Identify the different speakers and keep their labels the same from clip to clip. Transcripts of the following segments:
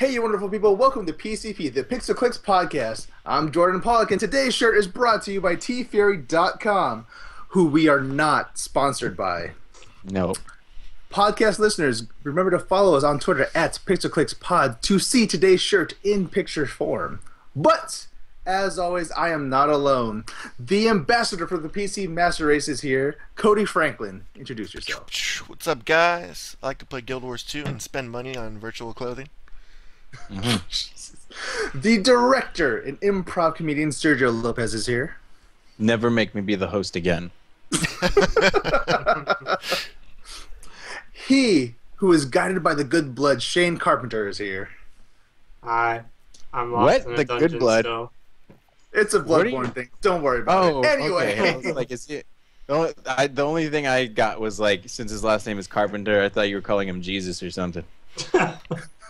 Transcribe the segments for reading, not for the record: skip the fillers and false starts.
Speaker 1: Hey, you wonderful people. Welcome to PCP, the Pixel Clicks podcast. I'm Jordan Pollock, and today's shirt is brought to you by tfury.com, who we are not sponsored by.
Speaker 2: No.
Speaker 1: Podcast listeners, remember to follow us on Twitter at PixelClicksPod to see today's shirt in picture form. But, as always, I am not alone. The ambassador for the PC Master Race is here, Cody Franklin. Introduce yourself.
Speaker 3: What's up, guys? I like to play Guild Wars 2 and spend money on virtual clothing.
Speaker 1: The director and improv comedian Sergio Lopez is here.
Speaker 2: Never make me be the host again.
Speaker 1: He who is guided by the good blood, Shane Carpenter, is here.
Speaker 4: Hi, I'm lost in a
Speaker 2: The
Speaker 4: dungeon
Speaker 2: good blood?
Speaker 4: still.
Speaker 1: It's a Bloodborne thing. Don't worry about it. Anyway.
Speaker 2: Okay. I was like, the only thing I got was like, since his last name is Carpenter, I thought you were calling him Jesus or something.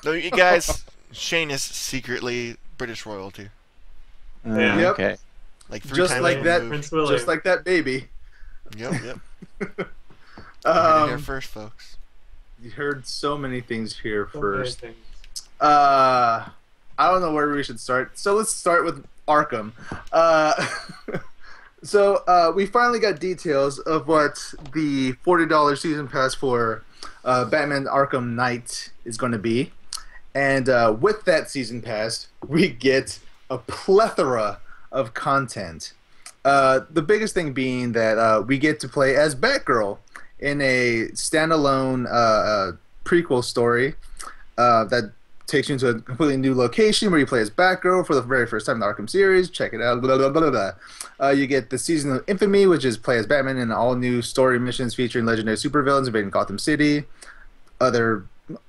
Speaker 3: No, you guys, Shane is secretly British royalty.
Speaker 4: Yeah.
Speaker 1: Yep.
Speaker 2: Okay.
Speaker 3: Like three
Speaker 1: Just
Speaker 3: times
Speaker 1: like that.
Speaker 3: removed.
Speaker 4: Prince William.
Speaker 1: Just like that baby.
Speaker 3: Yep. You heard it here
Speaker 1: Um,
Speaker 3: first, folks.
Speaker 1: you heard so many things here
Speaker 4: So many
Speaker 1: first.
Speaker 4: things.
Speaker 1: I don't know where we should start. So let's start with Arkham. So we finally got details of what the $40 season pass for Batman Arkham Knight is going to be. And with that season pass, we get a plethora of content. The biggest thing being that we get to play as Batgirl in a standalone prequel story that takes you into a completely new location where you play as Batgirl for the very first time in the Arkham series. Check it out. Blah, blah, blah, blah, blah. You get the Season of Infamy, which is play as Batman in all new story missions featuring legendary supervillains invading Gotham City. Other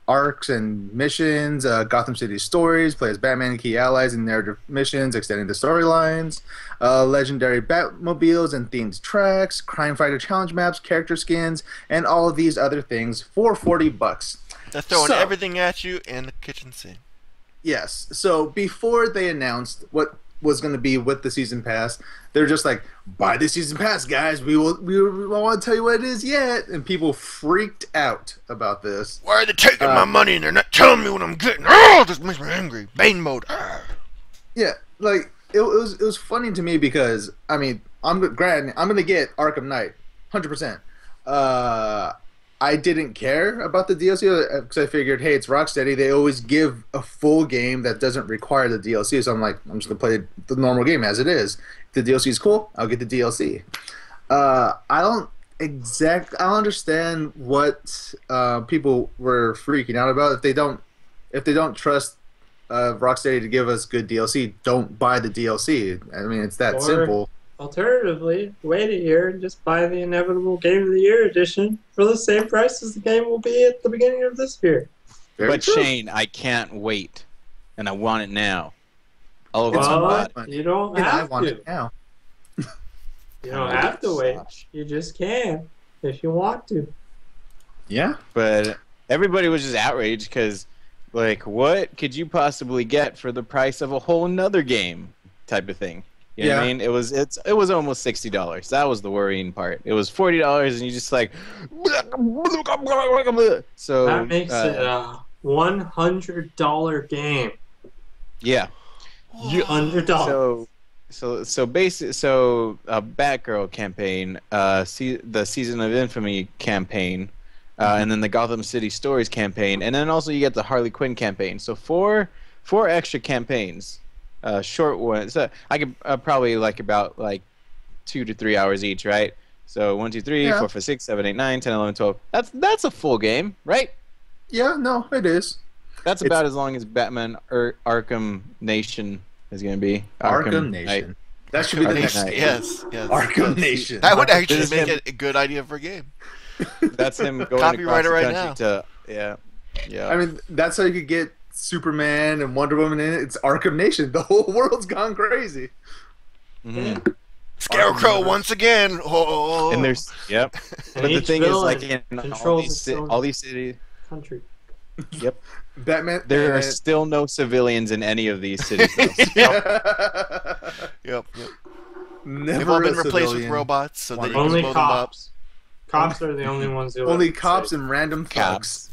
Speaker 1: arcs and missions, Gotham City stories, play as Batman and key allies in narrative missions, extending the storylines, legendary Batmobiles and themed tracks, crime fighter challenge maps, character skins, and all of these other things for $40.
Speaker 3: They're throwing
Speaker 1: So-
Speaker 3: everything at you in the kitchen sink.
Speaker 1: Yes. So before they announced what was going to be with the season pass, they're just like, buy the season pass, guys. We won't want to tell you what it is yet. And people freaked out about this.
Speaker 3: Why are they taking my money and they're not telling me what I'm getting? Oh, this makes me angry. Bane mode. Arr.
Speaker 1: Yeah, like it was funny to me because I mean I'm going to get Arkham Knight 100%. I didn't care about the DLC because I figured, hey, it's Rocksteady. They always give a full game that doesn't require the DLC. So I'm like, I'm just gonna play the normal game as it is. If the DLC is cool, I'll get the DLC. I don't understand what people were freaking out about. If they don't trust Rocksteady to give us good DLC, don't buy the DLC. I mean, it's that
Speaker 4: Or-
Speaker 1: simple.
Speaker 4: Alternatively, wait a year and just buy the inevitable Game of the Year edition for the same price as the game will be at the beginning of this year.
Speaker 1: Very
Speaker 2: But
Speaker 1: true.
Speaker 2: Shane, I can't wait, and I want it now. All of
Speaker 1: It's
Speaker 2: us
Speaker 1: on
Speaker 4: But
Speaker 1: my-
Speaker 4: you don't
Speaker 1: And I
Speaker 4: have
Speaker 1: want
Speaker 4: to.
Speaker 1: it now.
Speaker 4: You don't have to wait. You just can if you want to.
Speaker 1: Yeah.
Speaker 2: But everybody was just outraged because, like, what could you possibly get for the price of a whole nother game type of thing? You know what I mean? It was almost $60. That was the worrying part. It was $40 and you just like so
Speaker 4: That makes it a $100 game.
Speaker 2: yeah.
Speaker 4: $100.
Speaker 2: Batgirl campaign, the Season of Infamy campaign, and then the Gotham City Stories campaign, and then also you get the Harley Quinn campaign. So four extra campaigns. Short ones. So I could probably about 2 to 3 hours each, right? So 1, 2, 3,
Speaker 1: Yeah.
Speaker 2: 4, 5, 6, 7, 8, 9, 10, 11, 12. That's a full game, right?
Speaker 1: Yeah. No, it is.
Speaker 2: That's about as long as Batman or Arkham Nation is going to be.
Speaker 1: Arkham
Speaker 2: Knight.
Speaker 1: Nation. That should be the
Speaker 2: Arkham
Speaker 1: next.
Speaker 2: Knight.
Speaker 3: Yes.
Speaker 1: Arkham Nation.
Speaker 3: That would actually
Speaker 2: This is
Speaker 3: make
Speaker 2: him.
Speaker 3: it a good idea for a game.
Speaker 2: That's him going
Speaker 3: Copyright
Speaker 2: across the
Speaker 3: it right
Speaker 2: country
Speaker 3: now.
Speaker 2: to yeah.
Speaker 1: I mean, that's how you could get Superman and Wonder Woman in it. It's Arkham Nation. The whole world's gone crazy.
Speaker 2: Mhm.
Speaker 3: Scarecrow once again. Oh.
Speaker 2: And there's
Speaker 4: And
Speaker 2: but the
Speaker 4: each
Speaker 2: thing is,
Speaker 4: villain
Speaker 2: in
Speaker 4: controls its own
Speaker 2: all these cities,
Speaker 4: country.
Speaker 2: yep,
Speaker 1: Batman.
Speaker 2: there are still no civilians in any of these cities. Though.
Speaker 3: Yep.
Speaker 1: Never
Speaker 3: They've all been
Speaker 1: a
Speaker 3: replaced with
Speaker 1: civilian.
Speaker 3: robots, so that you can
Speaker 4: Only
Speaker 3: blow them up.
Speaker 4: cops. Cops are the only ones who
Speaker 1: Only
Speaker 4: let
Speaker 1: cops
Speaker 4: it
Speaker 1: and random thugs
Speaker 2: Cops,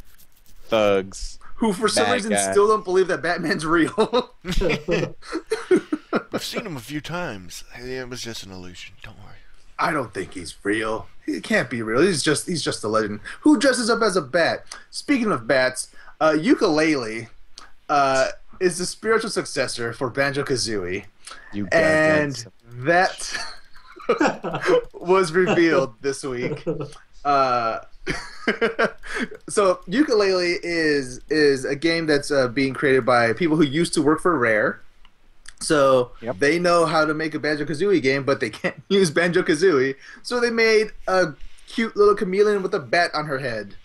Speaker 2: thugs.
Speaker 1: who for some
Speaker 2: Bad
Speaker 1: reason
Speaker 2: guy.
Speaker 1: still don't believe that Batman's real.
Speaker 3: I've seen him a few times. It was just an illusion. Don't worry.
Speaker 1: I don't think he's real. He can't be real. He's just a legend. Who dresses up as a bat? Speaking of bats, Yookah Laylee is the spiritual successor for Banjo-Kazooie.
Speaker 2: You
Speaker 1: And that was revealed this week. So Yookah Laylee is a game that's being created by people who used to work for Rare. So they know how to make a Banjo-Kazooie game, but they can't use Banjo-Kazooie. So they made a cute little chameleon with a bat on her head.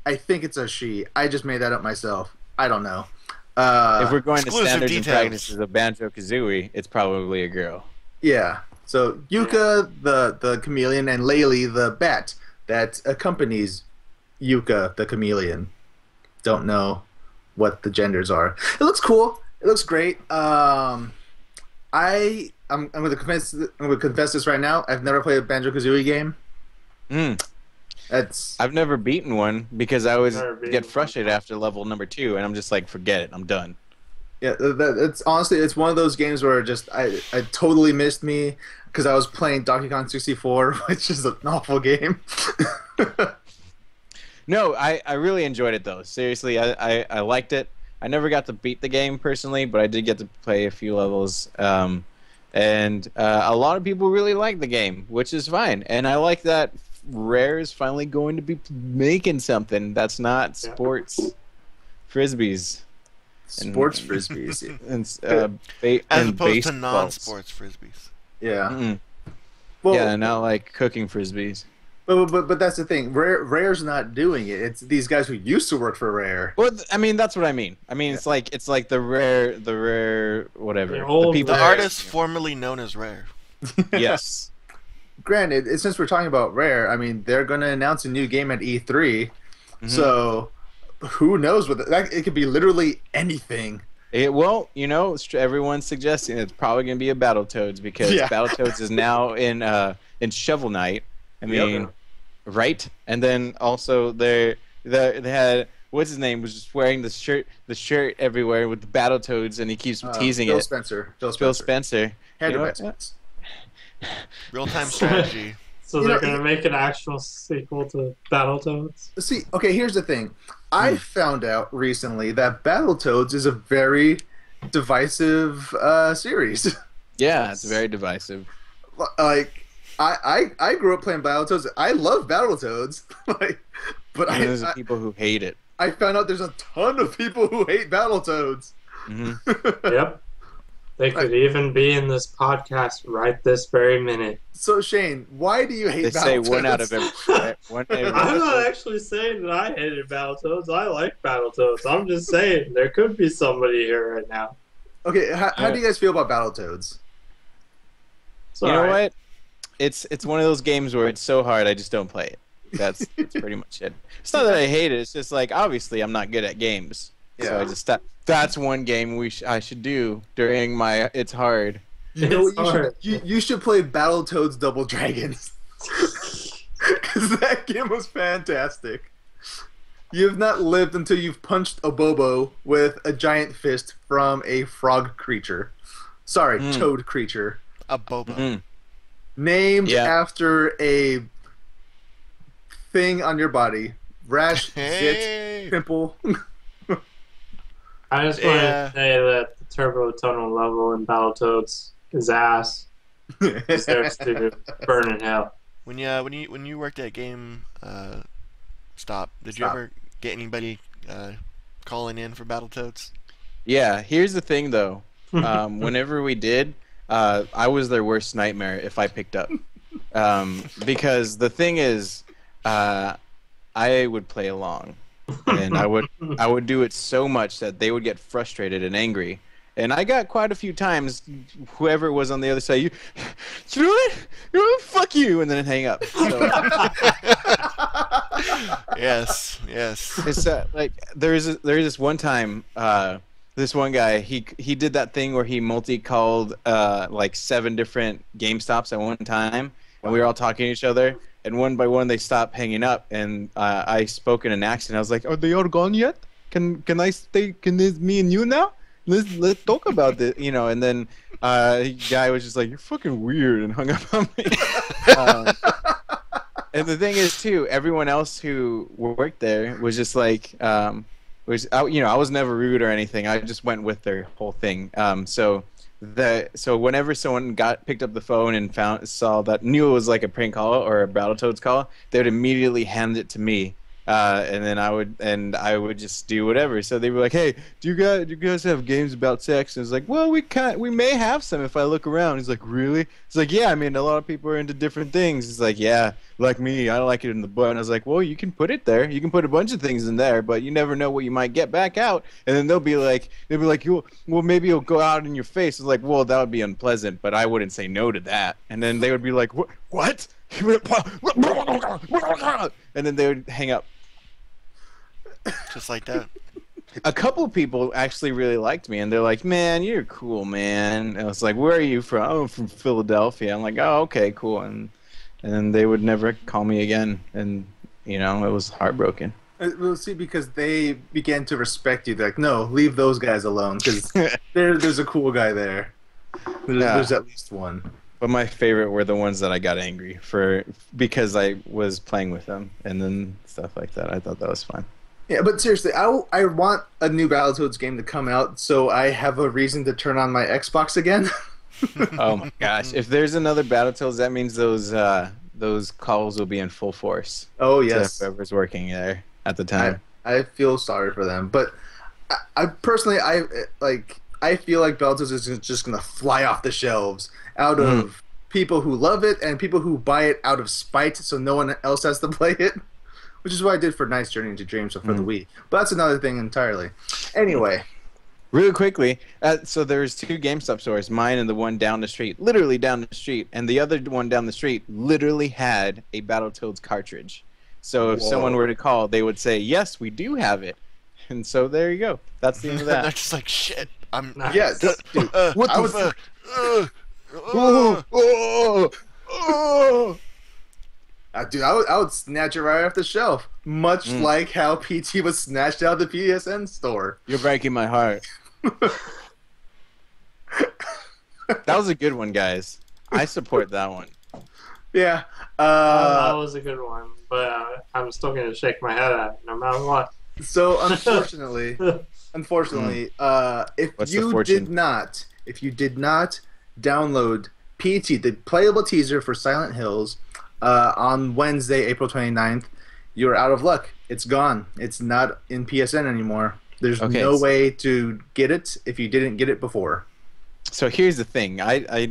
Speaker 1: I think it's a she. I just made that up myself. I don't know.
Speaker 2: If we're going to
Speaker 3: Exclusive
Speaker 2: standards and
Speaker 3: details.
Speaker 2: practices of Banjo-Kazooie, it's probably a girl.
Speaker 1: Yeah. So Yookah, the chameleon, and Laylee, the bat that accompanies Yookah, the chameleon. Don't know what the genders are. It looks cool. It looks great. I'm going to confess this right now. I've never played a Banjo-Kazooie game.
Speaker 2: I've never beaten one because I always
Speaker 4: Never beaten
Speaker 2: get
Speaker 4: one.
Speaker 2: frustrated after level number 2, and I'm just like, forget it, I'm done.
Speaker 1: Yeah, it's honestly, it's one of those games where just I totally missed me because I was playing Donkey Kong 64, which is an awful game.
Speaker 2: No, I really enjoyed it though. Seriously, I liked it. I never got to beat the game personally, but I did get to play a few levels. And a lot of people really like the game, which is fine. And I like that Rare is finally going to be making something that's not sports frisbees.
Speaker 1: Sports frisbees.
Speaker 2: And,
Speaker 3: As
Speaker 2: and
Speaker 3: opposed to
Speaker 2: baseballs.
Speaker 3: non-sports frisbees.
Speaker 1: Yeah.
Speaker 2: Mm-mm.
Speaker 1: Well,
Speaker 2: Yeah, not like cooking frisbees.
Speaker 1: but that's the thing. Rare's not doing it. It's these guys who used to work for Rare.
Speaker 2: Well, I mean, that's what I mean. I mean, it's like the rare, whatever.
Speaker 4: The old
Speaker 2: people.
Speaker 3: The
Speaker 4: Rare.
Speaker 3: artist formerly known as Rare.
Speaker 2: Yes.
Speaker 1: Granted, since we're talking about Rare, I mean, they're going to announce a new game at E3.
Speaker 2: Mm-hmm.
Speaker 1: So who knows what it could be literally anything.
Speaker 2: Well, you know, everyone's suggesting it's probably going to be a Battletoads because
Speaker 1: Yeah.
Speaker 2: Battletoads is now in Shovel Knight. I mean, right? And then also they had what's his name was just wearing the shirt everywhere with the Battletoads, and he keeps teasing
Speaker 1: Phil
Speaker 2: it.
Speaker 1: Spencer.
Speaker 2: Phil Spencer.
Speaker 1: Had
Speaker 2: You
Speaker 1: to
Speaker 2: know
Speaker 1: buy
Speaker 2: what?
Speaker 1: Spence.
Speaker 3: Real-time strategy.
Speaker 4: So
Speaker 1: You
Speaker 4: they're
Speaker 1: know,
Speaker 4: going to make an actual sequel to Battletoads?
Speaker 1: See, okay, here's the thing. I found out recently that Battletoads is a very divisive series.
Speaker 2: Yeah, it's very divisive.
Speaker 1: Like, I grew up playing Battletoads. I love Battletoads. But
Speaker 2: And there's people who hate it.
Speaker 1: I found out there's a ton of people who hate Battletoads.
Speaker 2: Hmm
Speaker 4: Yep. They could even be in this podcast right this very minute.
Speaker 1: So Shane, why do you hate
Speaker 2: They
Speaker 1: Battletoads?
Speaker 2: say one out of every.
Speaker 4: I'm not actually saying that I hated Battletoads. I like Battletoads. I'm just saying there could be somebody here right now.
Speaker 1: Okay, how do you guys feel about Battletoads?
Speaker 4: It's
Speaker 2: You know
Speaker 4: alright.
Speaker 2: what? It's one of those games where it's so hard I just don't play it. That's pretty much it. It's not that I hate it. It's just like obviously I'm not good at games, so I just that's one game I should do during my It's hard.
Speaker 1: You know
Speaker 4: It's
Speaker 1: what
Speaker 4: hard.
Speaker 1: you should play Battletoads Double Dragons. Because that game was fantastic. You have not lived until you've punched a Bobo with a giant fist from a frog creature. Sorry, toad creature.
Speaker 3: A boba.
Speaker 2: Mhm.
Speaker 1: Named
Speaker 2: Yeah.
Speaker 1: after a thing on your body. Rash, zit,
Speaker 3: Hey!
Speaker 1: pimple.
Speaker 4: I just want
Speaker 3: Yeah.
Speaker 4: to say that the turbo tunnel level in Battletoads is ass. Deserves to burn in hell.
Speaker 3: When you worked at Game Stop, did you
Speaker 1: Stop.
Speaker 3: ever get anybody calling in for Battletoads?
Speaker 2: Yeah. Here's the thing though. Whenever we did, I was their worst nightmare if I picked up, because the thing is, I would play along, and I would do it so much that they would get frustrated and angry. And I got quite a few times, whoever was on the other side, you know what? You know what? Fuck you, and then hang up. So,
Speaker 3: Yes.
Speaker 2: it's like there's this one time, this one guy he did that thing where he multi-called like 7 different GameStops at one time, and we were all talking to each other. And one by one, they stopped hanging up, and I spoke in an accent. I was like, "Are they all gone yet?" can I stay? Can this me and you now? Let's talk about this, you know. And then the guy was just like, "You're fucking weird," and hung up on me. um, and the thing is, too, everyone else who worked there was just like, I was never rude or anything. I just went with their whole thing. So whenever someone picked up the phone and saw that knew it was like a prank call or a Battletoads call, they would immediately hand it to me. And then I would just do whatever. So they were like, "Hey, do you guys have games about sex?" And it's like, "Well, we may have some if I look around." He's like, "Really?" It's like, "Yeah, I mean, a lot of people are into different things." He's like, "Yeah, like me, I like it in the butt." And I was like, "Well, you can put it there. You can put a bunch of things in there, but you never know what you might get back out." And then they'll be like, "Well, maybe it'll go out in your face." It's like, "Well, that would be unpleasant, but I wouldn't say no to that." And then they would be like, "What?" And then they would hang up.
Speaker 3: Just like that.
Speaker 2: A couple of people actually really liked me, and they're like, "Man, you're cool, man." And I was like, "Where are you from?" "Oh, I'm from Philadelphia." I'm like, "Oh, okay, cool." And then they would never call me again, and it was heartbroken.
Speaker 1: Well, see, because they began to respect you. They're like, "No, leave those guys alone," because there's a cool guy there. There's at least one.
Speaker 2: But my favorite were the ones that I got angry for because I was playing with them, and then stuff like that. I thought that was fun.
Speaker 1: Yeah, but seriously, I want a new Battletoads game to come out so I have a reason to turn on my Xbox again.
Speaker 2: Oh my gosh! If there's another Battletoads, that means those calls will be in full force.
Speaker 1: Oh yes,
Speaker 2: to whoever's working there at the time.
Speaker 1: I feel sorry for them, but I personally I feel like Battletoads is just gonna fly off the shelves out of people who love it and people who buy it out of spite, so no one else has to play it. Which is what I did for Nice Journey into Dreams for the Wii. But that's another thing entirely. Anyway.
Speaker 2: Really quickly, so there's two GameStop stores, mine and the one down the street, literally down the street, and the other one down the street literally had a Battletoads cartridge. So if someone were to call, they would say, "Yes, we do have it." And so there you go. That's the end of that.
Speaker 3: They're just like, "Shit, I'm..."
Speaker 1: Yeah, dude,
Speaker 3: what the fuck?
Speaker 1: Dude, I would snatch it right off the shelf, much like how PT was snatched out of the PSN store.
Speaker 2: You're breaking my heart. That was a good one, guys. I support that one.
Speaker 1: Yeah.
Speaker 4: That was a good one, but I'm still going to shake my head at it no matter what.
Speaker 1: So, unfortunately, if you did not download PT, the playable teaser for Silent Hills, on Wednesday, April 29th, you're out of luck. It's gone. It's not in PSN anymore. There's no way to get it if you didn't get it before.
Speaker 2: So here's the thing. I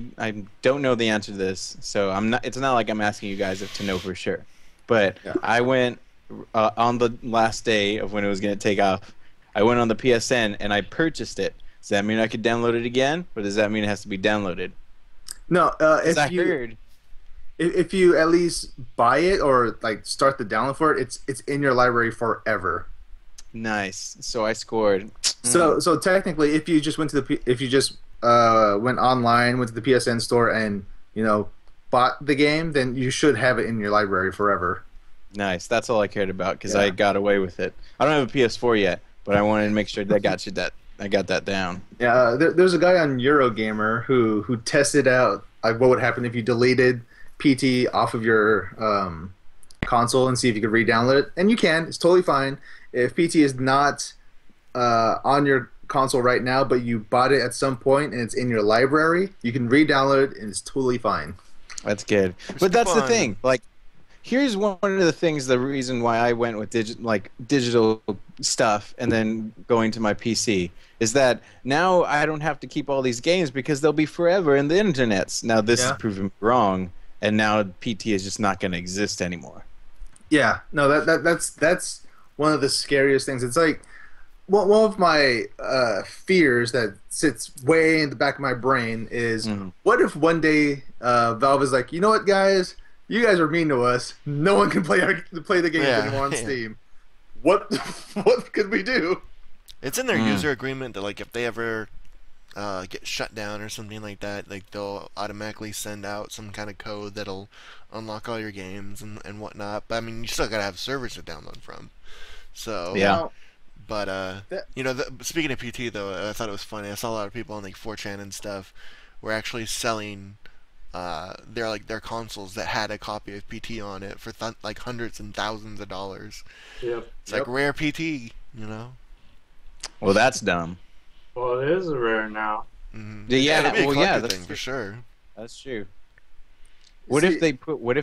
Speaker 2: don't know the answer to this, so it's not like I'm asking you guys to know for sure. But I went on the last day of when it was going to take off. I went on the PSN and I purchased it. Does that mean I could download it again, or does that mean it has to be downloaded?
Speaker 1: No, if you at least buy it or like start the download for it, it's in your library forever.
Speaker 2: Nice. So I scored.
Speaker 1: So technically, if you just went went online, went to the PSN store, and bought the game, then you should have it in your library forever.
Speaker 2: Nice. That's all I cared about because I got away with it. I don't have a PS4 yet, but I wanted to make sure that I got that down.
Speaker 1: Yeah, there's a guy on Eurogamer who tested out what would happen if you deleted PT off of your console and see if you could re-download it. And you can. It's totally fine. If PT is not on your console right now, but you bought it at some point and it's in your library, you can re-download it and it's totally fine.
Speaker 2: That's good. But that's the thing. Like, here's one of the things, the reason why I went with digital stuff and then going to my PC is that now I don't have to keep all these games because they'll be forever in the internets. Now this is proven wrong, and now PT is just not going to exist anymore. Yeah, no, that's one of the scariest things. It's like one of my fears that sits way in the back of my brain is what if one day Valve is like, you know what, guys? You guys are mean to us. No one can play the games anymore on Steam. What could we do?
Speaker 3: It's in their user agreement that like if they ever get shut down or something like that, like they'll automatically send out some kind of code that'll unlock all your games and whatnot. But I mean, you still gotta have servers to download from. So But
Speaker 1: That-
Speaker 3: speaking of PT though, I thought it was funny. I saw a lot of people on like 4chan and stuff were actually selling their consoles that had a copy of PT on it for like hundreds and thousands of dollars.
Speaker 4: Yep.
Speaker 3: It's like rare PT,
Speaker 2: Well, that's dumb.
Speaker 4: Well, it is rare now.
Speaker 3: Mm-hmm.
Speaker 2: Yeah,
Speaker 3: it'd be a
Speaker 2: well, yeah,
Speaker 3: collector
Speaker 2: that's
Speaker 3: thing for
Speaker 2: true.
Speaker 3: sure.
Speaker 2: That's true. What if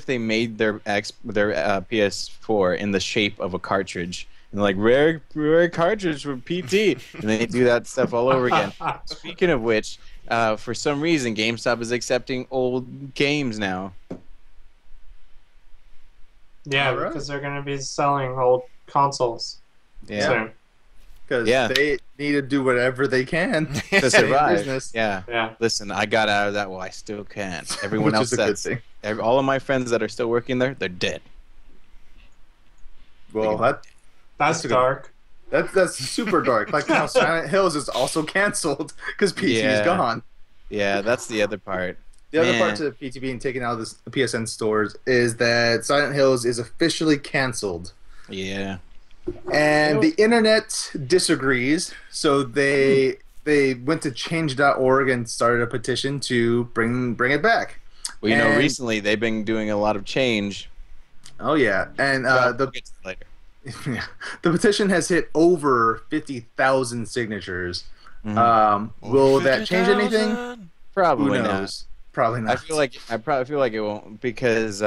Speaker 2: they made their PS4 in the shape of a cartridge and like rare cartridge for PT, and they do that stuff all over again. Speaking of which, for some reason GameStop is accepting old games now.
Speaker 4: Yeah,
Speaker 1: Alright.
Speaker 4: because they're going to be selling old consoles
Speaker 2: Yeah,
Speaker 4: soon.
Speaker 1: Because
Speaker 2: Yeah.
Speaker 1: they need to do whatever they can
Speaker 2: to
Speaker 1: to
Speaker 2: survive.
Speaker 1: business,
Speaker 2: Yeah.
Speaker 4: Yeah.
Speaker 2: Listen, I got out of that. Well, I still can't. Everyone
Speaker 1: which
Speaker 2: else
Speaker 1: is a good
Speaker 2: that's
Speaker 1: thing.
Speaker 2: all of my friends that are still working there, they're dead.
Speaker 1: Well,
Speaker 4: That's
Speaker 1: That's a good-
Speaker 4: dark.
Speaker 1: that's super dark. Like now, Silent Hills is also canceled because PT
Speaker 2: Yeah.
Speaker 1: is gone.
Speaker 2: Yeah, that's the other part.
Speaker 1: The other
Speaker 2: Man.
Speaker 1: part to PT being taken out of the PSN stores is that Silent Hills is officially canceled.
Speaker 2: Yeah.
Speaker 1: And the internet disagrees, so they went to change.org and started a petition to bring it back.
Speaker 2: Well, you know,
Speaker 1: And-
Speaker 2: recently they've been doing a lot of change.
Speaker 1: Oh yeah, and
Speaker 2: Well,
Speaker 1: the
Speaker 2: we'll get to it later.
Speaker 1: the petition has hit over 50,000 signatures.
Speaker 2: Mhm.
Speaker 1: Will that change anything?
Speaker 3: 50,000?
Speaker 2: Probably
Speaker 1: Who
Speaker 2: not.
Speaker 1: knows? Probably not.
Speaker 2: I probably feel like it won't because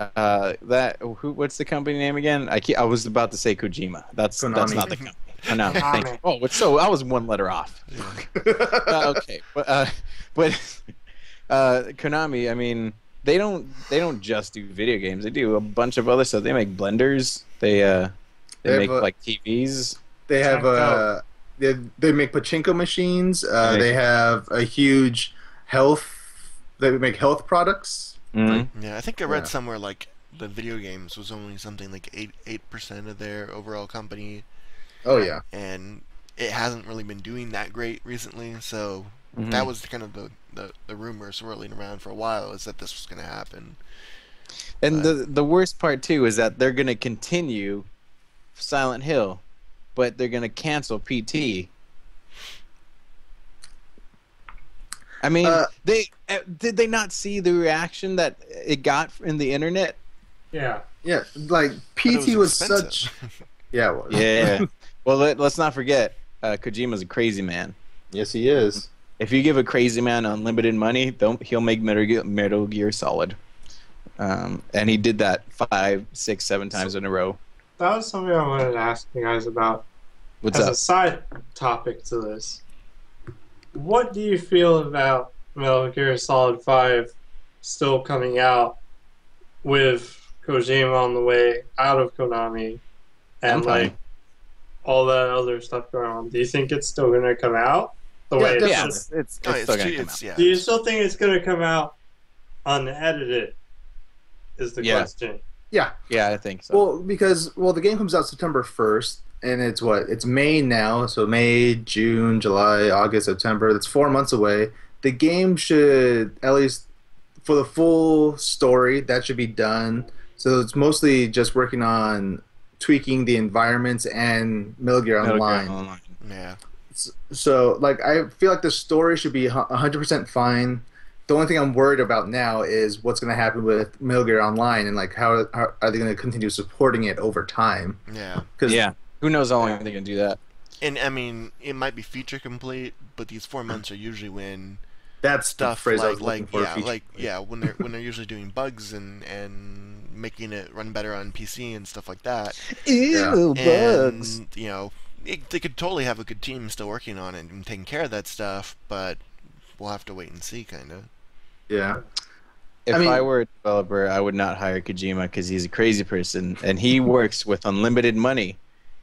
Speaker 2: what's the company name again? I was about to say Kojima. That's
Speaker 1: Konami.
Speaker 2: not the company. Konami. Thank you.
Speaker 4: Konami.
Speaker 2: Oh, I was one letter off. Okay, but Konami. I mean, they don't just do video games. They do a bunch of other stuff. They make blenders. They
Speaker 1: They
Speaker 2: make
Speaker 1: have
Speaker 2: like TVs.
Speaker 1: They have
Speaker 4: Pacquiao.
Speaker 1: they make pachinko machines.
Speaker 2: Okay.
Speaker 1: They have a huge health. They make health products.
Speaker 2: Mhm.
Speaker 3: Yeah, I think I read
Speaker 1: Yeah.
Speaker 3: somewhere like the video games was only something like 8% of their overall company,
Speaker 1: Oh yeah.
Speaker 3: and it hasn't really been doing that great recently. So
Speaker 2: Mhm.
Speaker 3: that was kind of the rumor swirling around for a while, is that this was going to happen.
Speaker 2: And the worst part too is that they're gonna continue Silent Hill, but they're gonna cancel PT. I mean, did they not see the reaction that it got in the internet?
Speaker 4: Yeah.
Speaker 1: Yeah, like
Speaker 3: But it
Speaker 1: PT was
Speaker 3: expensive.
Speaker 1: such. Yeah. It was.
Speaker 2: Yeah. Well, let's not forget, Kojima's a crazy man.
Speaker 1: Yes, he is.
Speaker 2: If you give a crazy man unlimited money, he'll make Metal Gear Solid. And he did that 5, 6, 7 times in a row.
Speaker 4: That was something I wanted to ask you guys about.
Speaker 2: What's
Speaker 4: As
Speaker 2: up?
Speaker 4: a side topic to this, what do you feel about Metal Gear Solid 5 still coming out with Kojima on the way out of Konami
Speaker 2: I'm
Speaker 4: and
Speaker 2: fine.
Speaker 4: like all that other stuff going on? Do you think it's still going to come out the
Speaker 1: Yeah,
Speaker 4: way it's
Speaker 2: Yeah,
Speaker 1: definitely.
Speaker 2: it's
Speaker 3: Oh,
Speaker 2: still gonna come out.
Speaker 3: yeah.
Speaker 4: Do you still think it's going to come out unedited? Is the
Speaker 2: Yeah.
Speaker 4: question.
Speaker 1: Yeah.
Speaker 2: Yeah, I think so.
Speaker 1: Well, because the game comes out September 1st, and it's May now, so May, June, July, August, September. That's 4 months away. The game should, at least for the full story, that should be done. So it's mostly just working on tweaking the environments and Metal Gear
Speaker 2: Metal Gear
Speaker 1: Online.
Speaker 2: Online.
Speaker 3: Yeah.
Speaker 1: So, like, I feel like the story should be 100% fine. The only thing I'm worried about now is what's going to happen with Metal Gear Online and, like, how are they going to continue supporting it over time?
Speaker 3: Yeah.
Speaker 1: Because
Speaker 2: Yeah. Who knows how long they can do that?
Speaker 3: And I mean, it might be feature complete, but these 4 months are usually when
Speaker 1: that's
Speaker 3: stuff
Speaker 1: the phrase I was looking
Speaker 3: like
Speaker 1: for.
Speaker 3: yeah,
Speaker 1: feature.
Speaker 3: like yeah, when they're usually doing bugs and making it run better on PC and stuff like that.
Speaker 2: Ew, bugs.
Speaker 3: And they could totally have a good team still working on it and taking care of that stuff, but we'll have to wait and see, kind of.
Speaker 1: Yeah.
Speaker 2: If
Speaker 1: I
Speaker 2: I,
Speaker 1: mean-
Speaker 2: were a developer, I would not hire Kojima because he's a crazy person, and he works with unlimited money.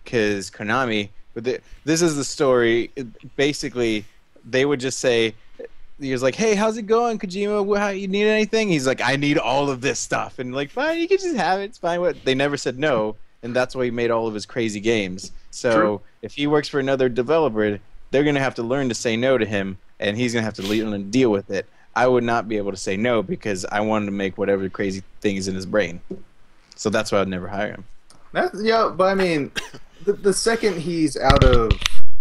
Speaker 2: Because Konami, this is the story. Basically, they would just say, he was like, "Hey, how's it going, Kojima? How, you need anything?" He's like, "I need all of this stuff," and like, "Fine, you can just have it. It's fine." What they never said no, and that's why he made all of his crazy games. So
Speaker 1: True.
Speaker 2: if he works for another developer, they're gonna have to learn to say no to him, and he's gonna have to learn and deal with it. I would not be able to say no because I wanted to make whatever crazy thing is in his brain. So that's why I'd never hire him.
Speaker 1: Yeah, but I mean, the second he's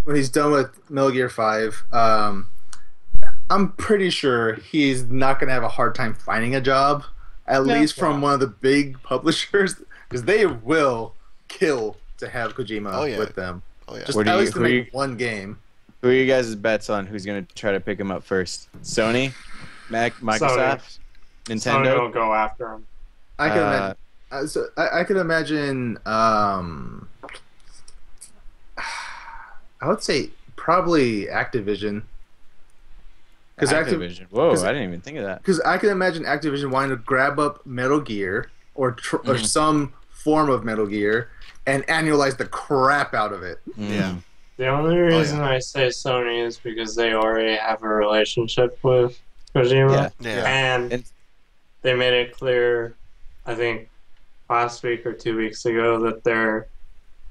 Speaker 1: when he's done with Metal Gear 5, I'm pretty sure he's not going to have a hard time finding a job, at least from one of the big publishers, because they will kill to have Kojima with them.
Speaker 3: Oh yeah.
Speaker 1: Just at least to make one game.
Speaker 2: Who are you guys' bets on who's going to try to pick him up first? Sony? Microsoft? Nintendo?
Speaker 4: Sony will go after him.
Speaker 1: I can imagine. I could imagine. I would say probably Activision.
Speaker 2: Activision. Whoa, I didn't even think of that.
Speaker 1: Because I can imagine Activision wanting to grab up Metal Gear or some form of Metal Gear and annualize the crap out of it.
Speaker 3: Yeah.
Speaker 4: The only reason I say Sony is because they already have a relationship with Kojima.
Speaker 3: Yeah.
Speaker 4: And they made it clear, I think, last week or 2 weeks ago, that they're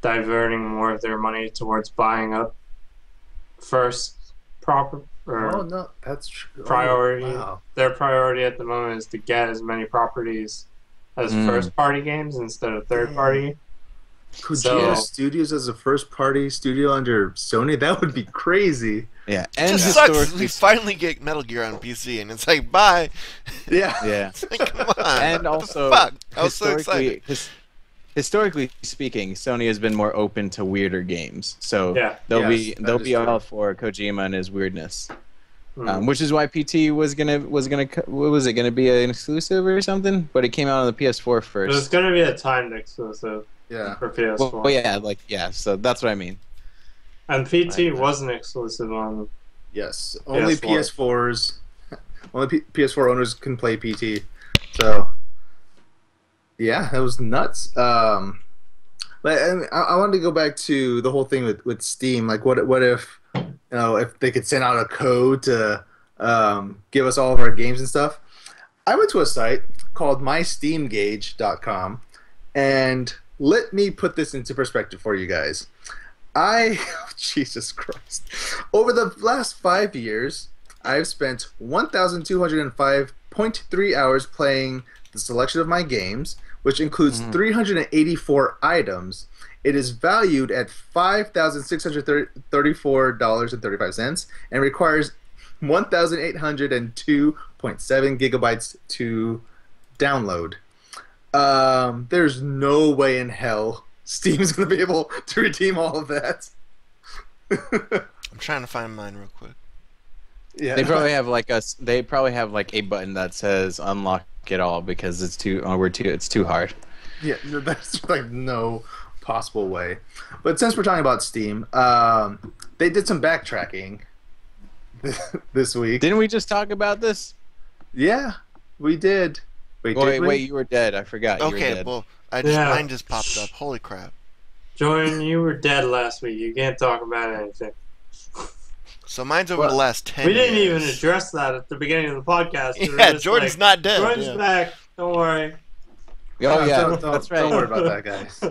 Speaker 4: diverting more of their money towards buying up first priority.
Speaker 1: Wow.
Speaker 4: Their priority at the moment is to get as many properties as first-party games instead of third-party.
Speaker 1: Kojima Studios as a first-party studio under Sony? That would be crazy.
Speaker 2: Yeah,
Speaker 3: and it just sucks. We finally get Metal Gear on PC, and it's like, bye.
Speaker 1: Yeah.
Speaker 2: It's
Speaker 3: like, come on.
Speaker 2: And also,
Speaker 3: fuck? I was so excited.
Speaker 2: Historically speaking, Sony has been more open to weirder games, so they'll be all for Kojima and his weirdness. Which is why PT was gonna what was it gonna be an exclusive or something? But it came out on the PS4 first.
Speaker 4: It was gonna be a timed exclusive.
Speaker 1: Yeah.
Speaker 4: For PS4.
Speaker 2: Well, so that's what I mean.
Speaker 4: And PT wasn't exclusive on.
Speaker 1: Yes, only PS4s. Only PS4 owners can play PT. So. Yeah, that was nuts. But I wanted to go back to the whole thing with Steam. Like, what if if they could send out a code to give us all of our games and stuff? I went to a site called mysteamgauge.com, and let me put this into perspective for you guys. Jesus Christ. Over the last 5 years, I've spent 1,205.3 hours playing the selection of my games, which includes 384 items. It is valued at $5,634.35 and requires 1,802.7 gigabytes to download. There's no way in hell Steam's going to be able to redeem all of that.
Speaker 3: I'm trying to find mine real quick.
Speaker 1: Yeah.
Speaker 2: They probably have like a button that says unlock it all because it's too hard.
Speaker 1: Yeah, that's like no possible way. But since we're talking about Steam, they did some backtracking this week.
Speaker 2: Didn't we just talk about this?
Speaker 1: Yeah, we did. Wait,
Speaker 2: you were dead. I forgot. You were dead.
Speaker 3: Well, mine just popped up. Holy crap.
Speaker 4: Jordan, you were dead last week. You can't talk about anything.
Speaker 3: So mine's over the last 10
Speaker 4: We
Speaker 3: years.
Speaker 4: didn't even address that at the beginning of the podcast.
Speaker 3: Yeah, Jordan's not dead.
Speaker 4: Jordan's back. Don't worry.
Speaker 2: Oh, yeah,
Speaker 1: that's right. Don't worry about that, guys.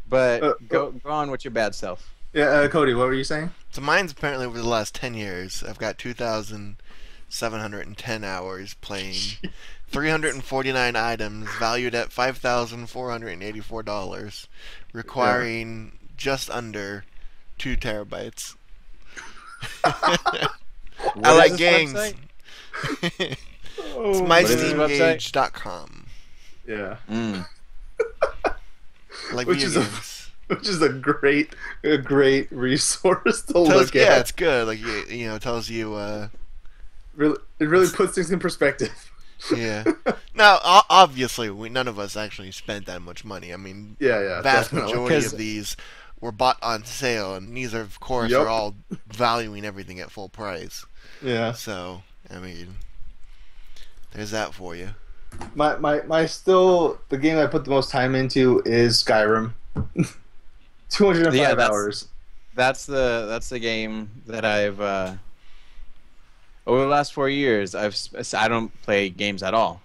Speaker 2: But go on with your bad self.
Speaker 1: Yeah, Cody, what were you saying?
Speaker 3: So mine's apparently over the last 10 years. I've got 2,710 hours playing 349 items valued at $5,484, requiring just under 2 terabytes. I like games. It's mysteamgauge.com.
Speaker 1: Yeah.
Speaker 3: Like
Speaker 1: which is a great resource to look at.
Speaker 3: Yeah, it's good. Like it tells you.
Speaker 1: It really puts things in perspective.
Speaker 3: Yeah. Now, obviously, none of us actually spent that much money. I mean, vast majority of these were bought on sale, and these are, of course, are all valuing everything at full price.
Speaker 1: Yeah.
Speaker 3: So, I mean, there's that for you.
Speaker 1: My still the game I put the most time into is Skyrim. 205 hours.
Speaker 2: That's the game that I've over the last 4 years I don't play games at all.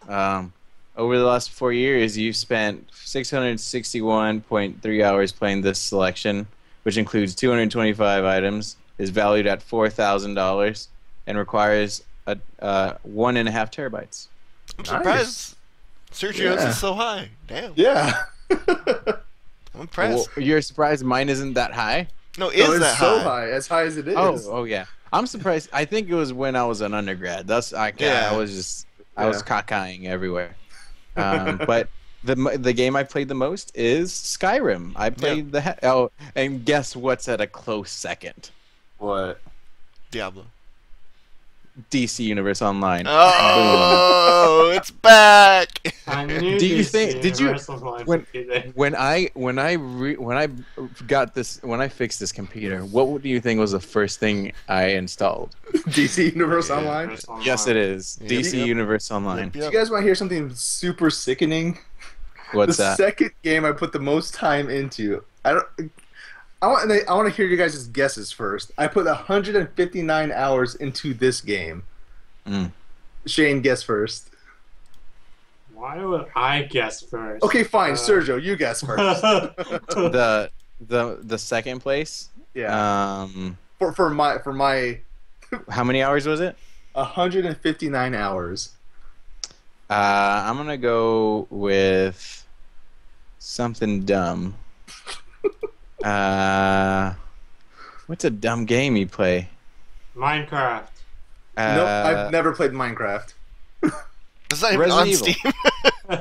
Speaker 2: Over the last 4 years, you've spent 661.3 hours playing this selection, which includes 225 items, is valued at $4,000, and requires 1.5 terabytes.
Speaker 3: I'm surprised Sergio's is so high. Damn.
Speaker 1: Yeah.
Speaker 3: I'm impressed.
Speaker 2: Well, you're surprised mine isn't that high?
Speaker 3: No,
Speaker 1: No,
Speaker 3: is
Speaker 1: it's
Speaker 3: that
Speaker 1: so
Speaker 3: high?
Speaker 1: as high as it is.
Speaker 2: Oh yeah. I'm surprised. I think it was when I was an undergrad.
Speaker 3: Yeah.
Speaker 2: I was cockeying everywhere. But the game I played the most is Skyrim. I played and guess what's at a close second?
Speaker 1: What?
Speaker 3: Diablo.
Speaker 2: DC Universe Online.
Speaker 3: Oh, it's back.
Speaker 4: I knew
Speaker 2: Do you
Speaker 4: these
Speaker 2: think- did you-
Speaker 4: universal lines would be there.
Speaker 2: When I fixed this computer, what do you think was the first thing I installed?
Speaker 1: DC Universe Online.
Speaker 4: Universal
Speaker 2: Yes,
Speaker 4: Online.
Speaker 2: it is
Speaker 3: Yep.
Speaker 2: DC
Speaker 3: Yep.
Speaker 2: Universe Online.
Speaker 3: Yep,
Speaker 1: Do
Speaker 3: yep.
Speaker 1: you guys want to hear something super sickening?
Speaker 2: What's
Speaker 1: the
Speaker 2: that?
Speaker 1: second game I put the most time into. I want to hear you guys' guesses first. I put 159 hours into this game.
Speaker 2: Mm.
Speaker 1: Shane, guess first.
Speaker 4: Why would I guess first?
Speaker 1: Okay, fine.
Speaker 4: Uh,
Speaker 1: Sergio, you guess first.
Speaker 2: The second place.
Speaker 1: Yeah. For my
Speaker 2: How many hours was it?
Speaker 1: 159 hours.
Speaker 2: I'm gonna go with something dumb. What's a dumb game you play?
Speaker 4: Minecraft.
Speaker 1: Nope, I've never played Minecraft.
Speaker 3: It's not even
Speaker 2: Resident
Speaker 3: on
Speaker 2: Evil.
Speaker 3: Steam.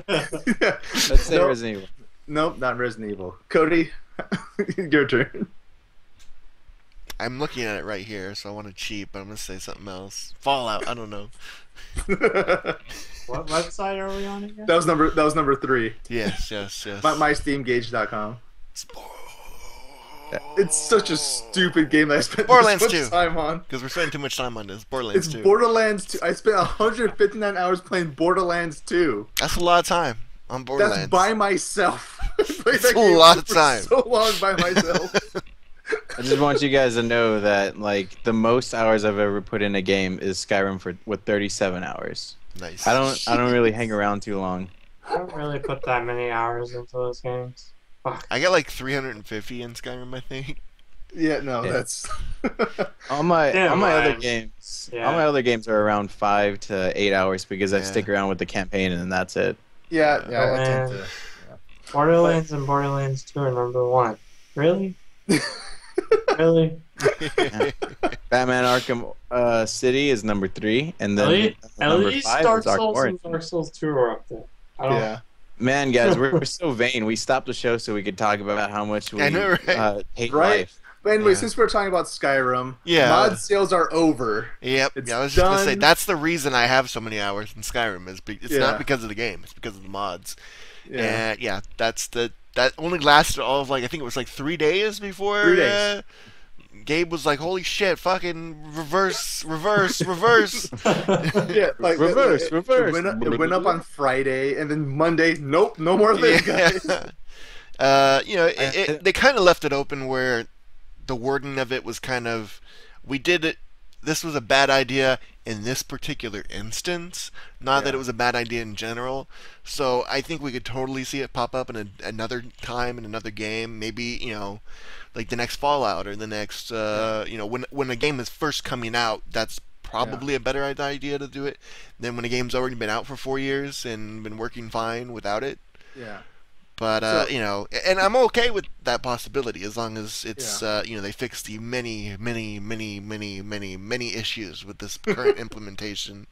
Speaker 2: Let's say
Speaker 1: Nope.
Speaker 2: Resident Evil.
Speaker 1: Nope, not Resident Evil. Cody, your turn.
Speaker 3: I'm looking at it right here, so I want to cheat, but I'm gonna say something else. Fallout. I don't know.
Speaker 1: that
Speaker 4: What website are we on again?
Speaker 1: was number 3.
Speaker 3: Yes.
Speaker 1: MySteamGauge.com. It's such a stupid game that I spent
Speaker 3: Borderlands
Speaker 1: this much
Speaker 3: 2.
Speaker 1: time on.
Speaker 3: Because we're spending too much time on this. Borderlands
Speaker 1: It's
Speaker 3: 2.
Speaker 1: Borderlands 2. I spent 159 hours playing Borderlands 2.
Speaker 3: That's a lot of time on Borderlands.
Speaker 1: That's by myself. I played
Speaker 3: That's
Speaker 1: that
Speaker 3: a
Speaker 1: game
Speaker 3: lot of
Speaker 1: for
Speaker 3: time.
Speaker 1: So long by myself.
Speaker 2: I just want you guys to know that like the most hours I've ever put in a game is Skyrim with 37 hours.
Speaker 3: Nice.
Speaker 2: I don't really hang around too long.
Speaker 4: I don't really put that many hours into those games. Fuck.
Speaker 3: I got like 350 in Skyrim, I think.
Speaker 1: Yeah, no,
Speaker 2: Yeah.
Speaker 1: that's.
Speaker 2: All my
Speaker 4: Damn,
Speaker 2: other
Speaker 4: Ryan.
Speaker 2: games,
Speaker 4: Yeah.
Speaker 2: all my other games are around 5 to 8 hours because I
Speaker 3: Yeah.
Speaker 2: stick around with the campaign and then that's it.
Speaker 1: yeah, I tend
Speaker 4: Man.
Speaker 1: to.
Speaker 4: Borderlands and Borderlands 2 are number 1. Really? Really?
Speaker 2: Batman Arkham City is number 3, and then
Speaker 4: At
Speaker 2: number
Speaker 4: least
Speaker 2: 5
Speaker 4: Dark
Speaker 2: is Arkham
Speaker 4: Souls
Speaker 2: Origins.
Speaker 4: and Dark Souls 2 are up there. I don't,
Speaker 1: Yeah.
Speaker 2: Man, guys, we're so vain. We stopped the show so we could talk about how much we
Speaker 3: I know, right?
Speaker 2: hate
Speaker 1: Right?
Speaker 2: life.
Speaker 1: But anyway,
Speaker 3: Yeah.
Speaker 1: since we're talking about Skyrim,
Speaker 3: Yeah.
Speaker 1: mod sales are over.
Speaker 3: Yep.
Speaker 1: It's
Speaker 3: Yeah, I was just gonna say
Speaker 1: done.
Speaker 3: that's the reason I have so many hours in Skyrim. It's
Speaker 1: Yeah.
Speaker 3: not because of the game. It's because of the mods.
Speaker 1: Yeah.
Speaker 3: And yeah, that only lasted all of like I think it was like 3 days before.
Speaker 1: 3 days.
Speaker 3: Gabe was like, "Holy shit! Fucking reverse."
Speaker 1: Yeah, like
Speaker 2: Reverse.
Speaker 1: It went up on Friday, and then Monday. Nope, no more of this, guys.
Speaker 3: They kind of left it open where the wording of it was kind of, we did it. This was a bad idea in this particular instance, not that
Speaker 1: Yeah.
Speaker 3: it was a bad idea in general. So I think we could totally see it pop up in another time in another game. Maybe like the next Fallout or the next when a game is first coming out. That's probably a better idea to do it than when a game's already been out for 4 years and been working fine without it.
Speaker 1: Yeah.
Speaker 3: But
Speaker 1: So-
Speaker 3: and I'm okay with that possibility as long as it's they fix the many issues with this current implementation.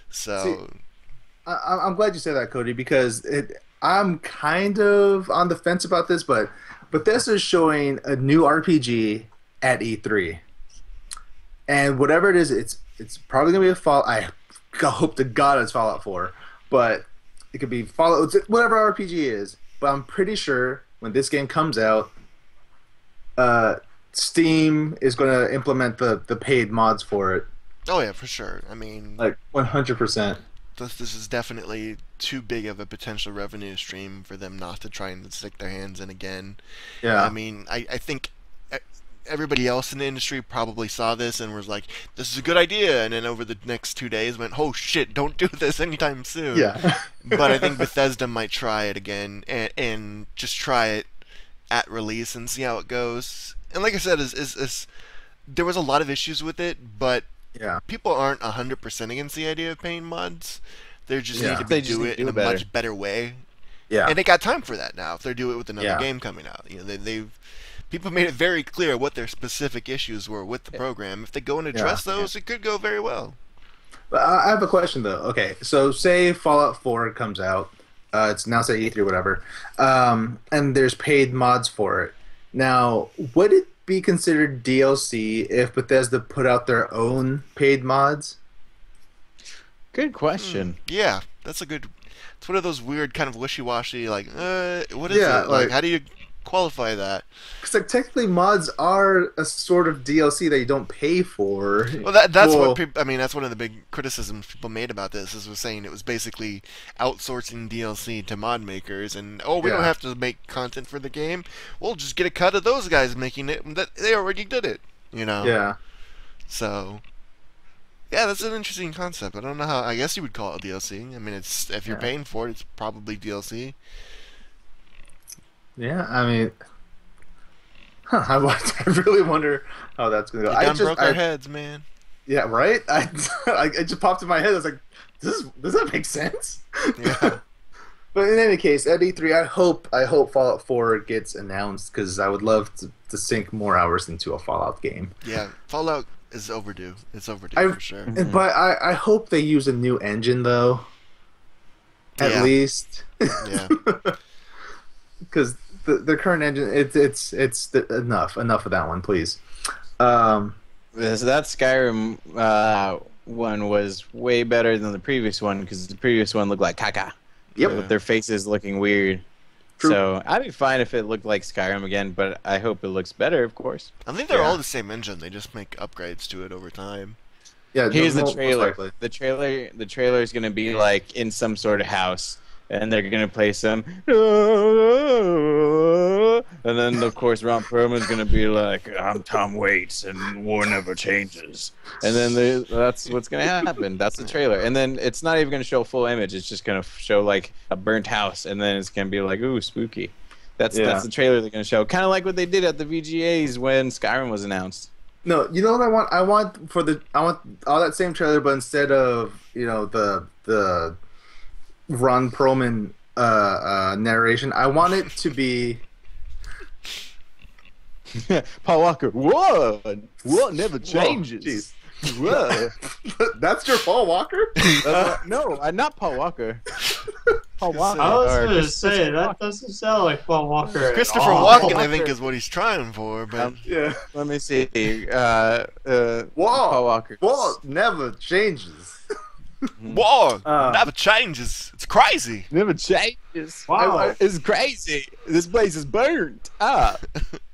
Speaker 3: So
Speaker 1: I'm glad you said that, Cody, because I'm kind of on the fence about this, but Bethesda's showing a new RPG at E3, and whatever it is, it's probably gonna be a Fallout. I hope to God it's Fallout 4, but it could be Fallout, whatever RPG is. But I'm pretty sure when this game comes out, Steam is going to implement the paid mods for it,
Speaker 3: oh yeah, for sure. I mean,
Speaker 1: like 100%.
Speaker 3: this is definitely too big of a potential revenue stream for them not to try and stick their hands in again.
Speaker 1: Yeah.
Speaker 3: I mean, I think everybody else in the industry probably saw this and was like, this is a good idea, and then over the next 2 days went, oh shit, don't do this anytime soon.
Speaker 1: Yeah.
Speaker 3: But I think Bethesda might try it again and just try it at release and see how it goes. And like I said, is there was a lot of issues with it, but
Speaker 1: Yeah.
Speaker 3: people aren't 100% against the idea of paying mods. They just
Speaker 1: Yeah.
Speaker 3: need to
Speaker 2: They just
Speaker 3: do
Speaker 2: need
Speaker 3: it
Speaker 2: to
Speaker 3: in
Speaker 2: do
Speaker 3: a
Speaker 2: better.
Speaker 3: much better way.
Speaker 1: Yeah.
Speaker 3: And they got time for that now if they do it with another
Speaker 1: Yeah.
Speaker 3: game coming out. You know, they've people made it very clear what their specific issues were with the program. If they go and address those, it could go very well.
Speaker 1: But I have a question though. Okay, so say Fallout 4 comes out, it's announced at E3 or whatever, and there's paid mods for it. Now, would it be considered DLC if Bethesda put out their own paid mods?
Speaker 2: Good question.
Speaker 3: Yeah, that's a good. It's one of those weird kind of wishy-washy. Like, what is
Speaker 1: Yeah,
Speaker 3: it?
Speaker 1: like-
Speaker 3: How do you qualify that?
Speaker 1: Because like technically mods are a sort of DLC that you don't pay for.
Speaker 3: Well, that's
Speaker 1: Well,
Speaker 3: what people, I mean. That's one of the big criticisms people made about this. Is was saying it was basically outsourcing DLC to mod makers, and we don't
Speaker 1: Yeah.
Speaker 3: have to make content for the game. We'll just get a cut of those guys making it. That they already did it, you know.
Speaker 1: Yeah.
Speaker 3: So, yeah, that's an interesting concept. I don't know how. I guess you would call it DLC. I mean, it's if you're
Speaker 1: Yeah.
Speaker 3: paying for it, it's probably DLC.
Speaker 1: Yeah, I mean, I really wonder how that's gonna go.
Speaker 3: You done broke our heads, man.
Speaker 1: Yeah, right. It just popped in my head. I was like, does that make sense?
Speaker 3: Yeah.
Speaker 1: But in any case, at E3, I hope Fallout 4 gets announced because I would love to sink more hours into a Fallout game.
Speaker 3: Yeah, Fallout is overdue. It's overdue
Speaker 1: I-
Speaker 3: for sure.
Speaker 1: But I hope they use a new engine though. At
Speaker 3: Yeah.
Speaker 1: least,
Speaker 3: Yeah.
Speaker 1: because the current engine, enough of that one, please.
Speaker 2: That Skyrim one was way better than the previous one because the previous one looked like caca.
Speaker 1: Yep.
Speaker 2: With their faces looking weird.
Speaker 1: True.
Speaker 2: So I'd be fine if it looked like Skyrim again, but I hope it looks better, of course.
Speaker 3: I think they're
Speaker 1: Yeah.
Speaker 3: all the same engine. They just make upgrades to it over time.
Speaker 1: Yeah.
Speaker 2: Here's the
Speaker 1: most
Speaker 2: trailer.
Speaker 1: likely.
Speaker 2: The trailer is gonna be like in some sort of house, and they're gonna play some, and then of course Ron Perlman's gonna be like, "I'm Tom Waits, and war never changes," and then that's what's gonna happen. That's the trailer, and then it's not even gonna show full image. It's just gonna show like a burnt house, and then it's gonna be like, "Ooh, spooky." That's the trailer they're gonna show. Kind of like what they did at the VGAs when Skyrim was announced.
Speaker 1: No, you know what I want? I want all that same trailer, but instead of the Ron Perlman narration, I want it to be
Speaker 2: Paul Walker. What never changes. Whoa.
Speaker 1: That's your Paul Walker?
Speaker 2: No, not Paul Walker. Paul Walker.
Speaker 4: I was
Speaker 2: or
Speaker 4: going to
Speaker 2: Christopher
Speaker 4: say, that
Speaker 2: Walken.
Speaker 4: doesn't sound like Paul Walker at
Speaker 3: Christopher
Speaker 4: all.
Speaker 3: Walken, I think, is what he's trying for. But
Speaker 1: Yeah.
Speaker 2: Let me see. Paul
Speaker 1: Walt.
Speaker 2: Walker.
Speaker 1: Walt never changes.
Speaker 3: war
Speaker 1: Uh.
Speaker 3: never changes. It's crazy.
Speaker 2: Never changes.
Speaker 4: Wow.
Speaker 2: It's crazy. This place is burnt up.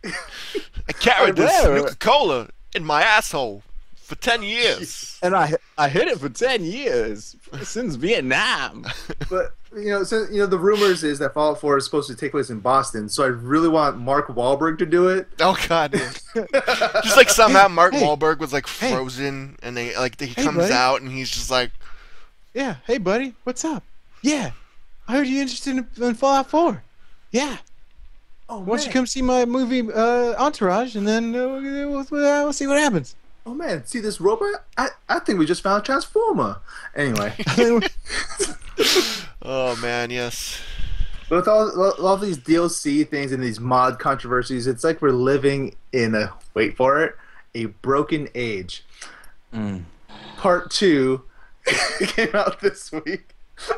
Speaker 3: I carried this
Speaker 2: Whatever.
Speaker 3: Nuka-Cola in my asshole for 10 years.
Speaker 2: And I hid it for 10 years since Vietnam.
Speaker 1: But the rumors is that Fallout 4 is supposed to take place in Boston, so I really want Mark Wahlberg to do it.
Speaker 3: Oh god. Just like somehow Mark
Speaker 2: hey,
Speaker 3: Wahlberg was like
Speaker 2: hey.
Speaker 3: frozen, and he
Speaker 2: Hey,
Speaker 3: comes
Speaker 2: buddy.
Speaker 3: out and he's just like,
Speaker 2: Yeah. Hey, buddy. What's up? Yeah. I heard you interested in Fallout 4. Yeah.
Speaker 1: Oh
Speaker 2: Why don't you come see my movie Entourage, and then we'll see what happens.
Speaker 1: Oh man, see this robot? I think we just found a transformer. Anyway,
Speaker 3: oh man, yes.
Speaker 1: but with all these DLC things and these mod controversies, it's like we're living in a broken age. Part 2 came out this week.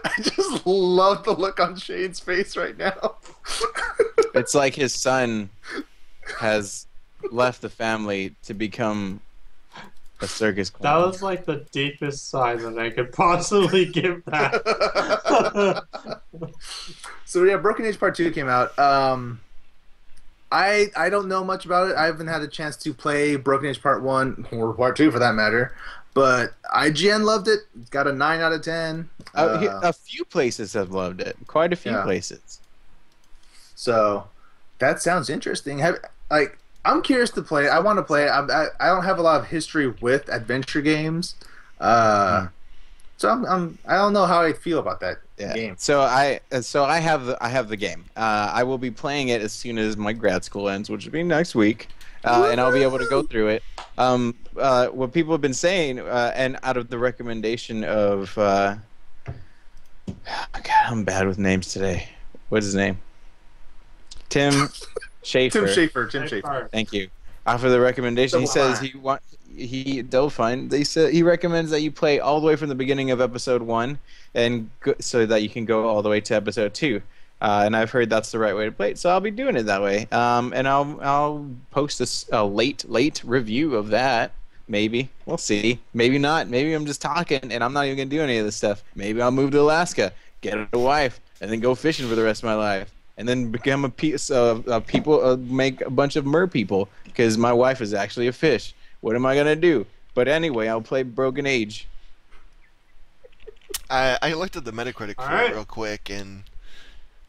Speaker 1: I just love the look on Shane's face right now.
Speaker 2: It's like his son has left the family to become a circus
Speaker 4: That
Speaker 2: clown.
Speaker 4: was like the deepest sign that I could possibly give that.
Speaker 1: So yeah, Broken Age Part 2 came out. I don't know much about it. I haven't had a chance to play Broken Age Part 1 or Part 2 for that matter. But IGN loved it. It's got a 9 out of 10.
Speaker 2: A few places have loved it. Quite a few
Speaker 1: Yeah.
Speaker 2: places.
Speaker 1: So that sounds interesting. I'm curious to play. I want to play. I don't have a lot of history with adventure games. So I don't know how I feel about that game.
Speaker 2: So I have the game. I will be playing it as soon as my grad school ends, which will be next week. And I'll be able to go through it. What people have been saying, and out of the recommendation of, God, I'm bad with names today. What's his name? Tim Schafer.
Speaker 1: Tim Schafer.
Speaker 2: Thank you. For the recommendation, he says Double Fine. He recommends that you play all the way from the beginning of episode 1, and so that you can go all the way to episode 2. And I've heard that's the right way to play it, so I'll be doing it that way. And I'll post a late review of that. Maybe we'll see. Maybe not. Maybe I'm just talking, and I'm not even gonna do any of this stuff. Maybe I'll move to Alaska, get a wife, and then go fishing for the rest of my life. And then become a piece of people, make a bunch of mer people, because my wife is actually a fish. What am I gonna do? But anyway, I'll play Broken Age.
Speaker 3: I looked at the Metacritic for it real quick, and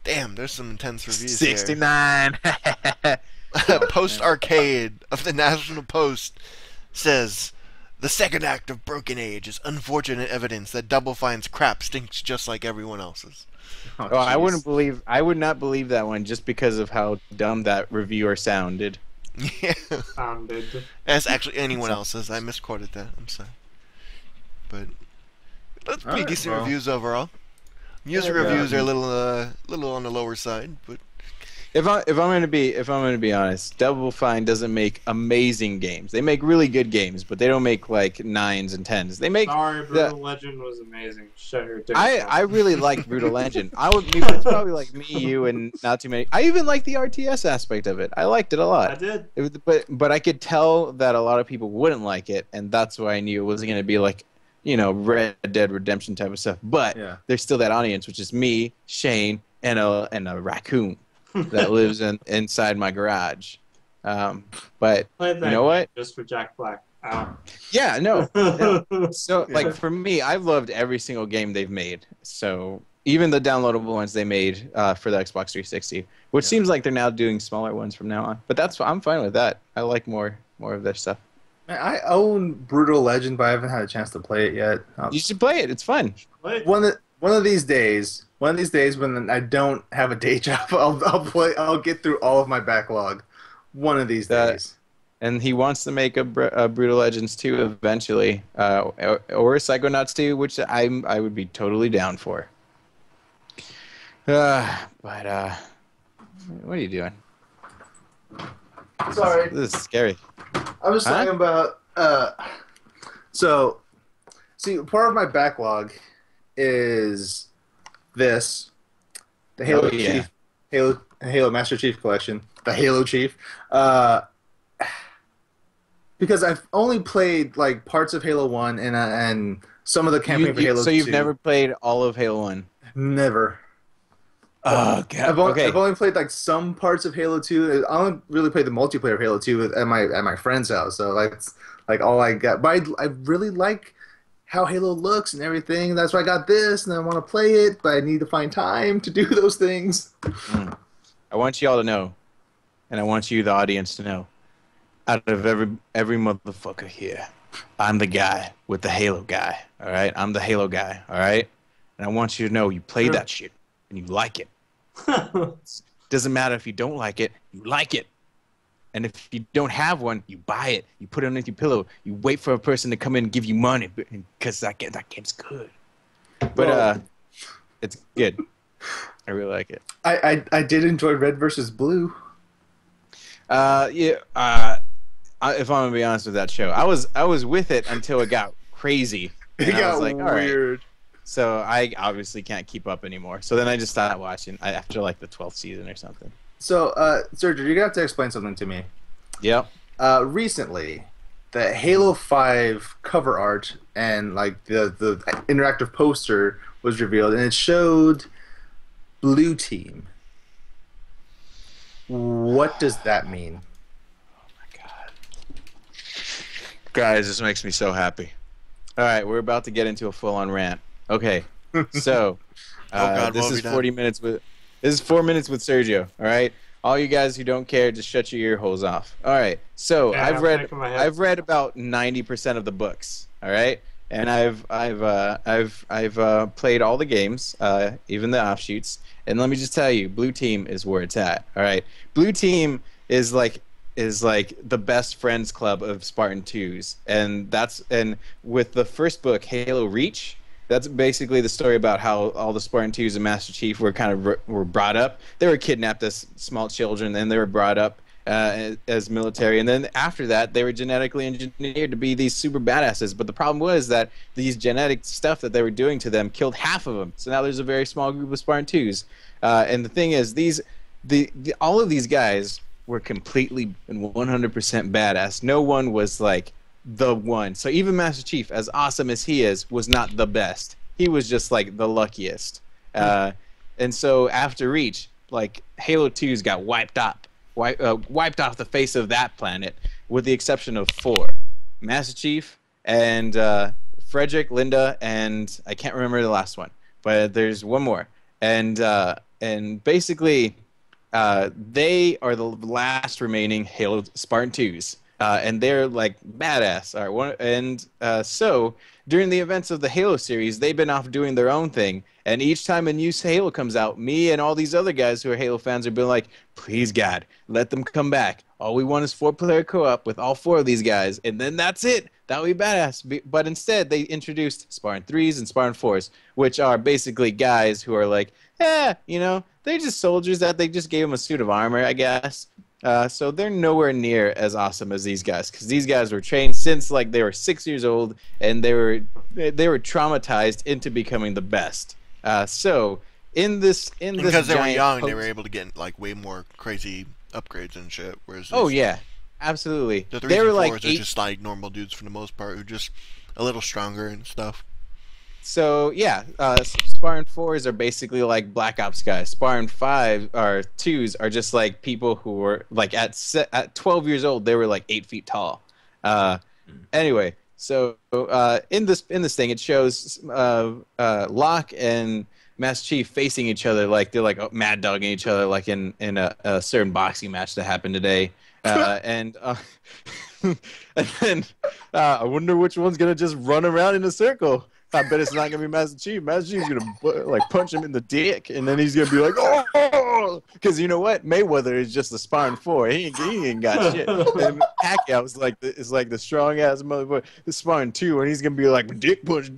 Speaker 3: damn, there's some intense reviews
Speaker 2: 69.
Speaker 3: Post Arcade of the National Post says, the second act of Broken Age is unfortunate evidence that Double Fine's crap stinks just like everyone else's.
Speaker 2: Oh, I would not believe that one just because of how dumb that reviewer sounded.
Speaker 3: Yeah.
Speaker 4: Sounded.
Speaker 3: That's actually anyone else's. I misquoted that. I'm sorry. But that's pretty decent reviews overall. User reviews are a little on the lower side, but
Speaker 2: if I'm gonna be honest, Double Fine doesn't make amazing games. They make really good games, but they don't make like 9s and 10s. They make.
Speaker 4: Sorry, Brutal Legend was amazing. Shut your dick.
Speaker 2: I really like Brutal Legend. It's probably like me, you, and not too many. I even like the RTS aspect of it. I liked it a lot.
Speaker 4: I did.
Speaker 2: But I could tell that a lot of people wouldn't like it, and that's why I knew it wasn't gonna be like, Red Dead Redemption type of stuff. But there's still that audience, which is me, Shane, and a raccoon that lives inside my garage. But you know what?
Speaker 4: Just for Jack Black.
Speaker 2: Yeah, no. So, like, for me, I've loved every single game they've made. So, even the downloadable ones they made for the Xbox 360, which seems like they're now doing smaller ones from now on. But I'm fine with that. I like more of their stuff.
Speaker 1: I own Brutal Legend, but I haven't had a chance to play it yet.
Speaker 2: You should play it. It's fun.
Speaker 1: One of these days when I don't have a day job, I'll play. I'll get through all of my backlog. One of these days.
Speaker 2: And he wants to make a Brutal Legends 2 eventually, or Psychonauts 2, which I would be totally down for. But what are you doing?
Speaker 1: Sorry.
Speaker 2: This is scary.
Speaker 1: I was talking about. So, see, part of my backlog is this, the Halo Chief, Halo Master Chief Collection, the Halo Chief. Because I've only played like parts of Halo 1 and some of the campaign for Halo 2.
Speaker 2: So you've never played all of Halo 1?
Speaker 1: Never.
Speaker 2: Oh, God.
Speaker 1: I've only played like some parts of Halo 2. I only really played the multiplayer of Halo 2 at my friend's house. So that's like all I got. But I really like how Halo looks and everything. That's why I got this, and I want to play it, but I need to find time to do those things.
Speaker 2: I want you all to know, and I want you, the audience, to know, out of every motherfucker here, I'm the guy with the Halo guy, all right? I'm the Halo guy, all right? And I want you to know you play that shit, and you like it. Doesn't matter if you don't like it, you like it. And if you don't have one, you buy it. You put it underneath your pillow. You wait for a person to come in and give you money because that game's good. But it's good. I really like it.
Speaker 1: I did enjoy Red versus Blue.
Speaker 2: If I'm gonna be honest with that show, I was with it until it got crazy.
Speaker 1: It got
Speaker 2: like,
Speaker 1: weird.
Speaker 2: Right. So I obviously can't keep up anymore. So then I just stopped watching after like the 12th season or something.
Speaker 1: So, Sergio, you're gonna have to explain something to me.
Speaker 2: Yep.
Speaker 1: Recently, the Halo 5 cover art and like the interactive poster was revealed, and it showed Blue Team. What does that mean?
Speaker 2: Oh my God, guys, this makes me so happy. All right, we're about to get into a full-on rant. Okay, so this is 40 minutes with. This is 4 minutes with Sergio. All right, all you guys who don't care, just shut your ear holes off. All right, so I've read about 90% of the books. All right, and I've played all the games, even the offshoots. And let me just tell you, Blue Team is where it's at. All right, Blue Team is like the best friends club of Spartan 2s, and with the first book, Halo Reach. That's basically the story about how all the Spartan 2s and Master Chief were kind of were brought up. They were kidnapped as small children, and they were brought up as military. And then after that, they were genetically engineered to be these super badasses. But the problem was that these genetic stuff that they were doing to them killed half of them. So now there's a very small group of Spartan 2s. And the thing is, all of these guys were completely and 100% badass. No one was like the one. So even Master Chief, as awesome as he is, was not the best. He was just like the luckiest. And so after Reach, like Halo 2's got wiped off the face of that planet, with the exception of 4. Master Chief and Frederick, Linda, and I can't remember the last one, but there's one more. And basically, they are the last remaining Halo Spartan 2s. And they're like badass. All right, and so during the events of the Halo series, they've been off doing their own thing. And each time a new Halo comes out, me and all these other guys who are Halo fans have been like, please God, let them come back. All we want is 4-player co-op with all 4 of these guys, and then that's it. That would be badass. But instead, they introduced Spartan 3s and Spartan 4s, which are basically guys who are like, they're just soldiers that they just gave them a suit of armor, I guess. So they're nowhere near as awesome as these guys, because these guys were trained since like they were 6 years old, and they were traumatized into becoming the best. So because
Speaker 3: they were young, they were able to get like way more crazy upgrades and shit. Whereas
Speaker 2: yeah, absolutely.
Speaker 3: The 3s
Speaker 2: they were
Speaker 3: and 4s
Speaker 2: like
Speaker 3: are just like normal dudes for the most part, who are just a little stronger and stuff.
Speaker 2: So yeah, Spartan 4s are basically like Black Ops guys. Spartan 2s are just like people who were like at 12 years old, they were like 8 feet tall. Anyway, so in this thing, it shows Locke and Master Chief facing each other like they're like mad dogging each other, like in a certain boxing match that happened today. And then I wonder which one's gonna just run around in a circle. I bet it's not gonna be Master Chief. Master Chief's gonna like punch him in the dick, and then he's gonna be like, "Oh!" Because you know what? Mayweather is just a Spartan 4. He ain't got shit. And Pacquiao is like the strong ass motherfucker. The Spartan 2, and he's gonna be like dick punch,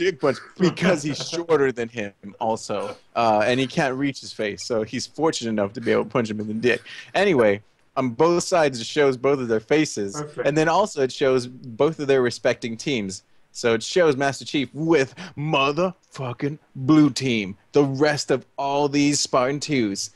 Speaker 2: because he's shorter than him also, and he can't reach his face. So he's fortunate enough to be able to punch him in the dick. Anyway. On both sides, it shows both of their faces,
Speaker 4: Perfect.
Speaker 2: And then also it shows both of their respecting teams. So it shows Master Chief with motherfucking blue team. The rest of all these Spartan 2s.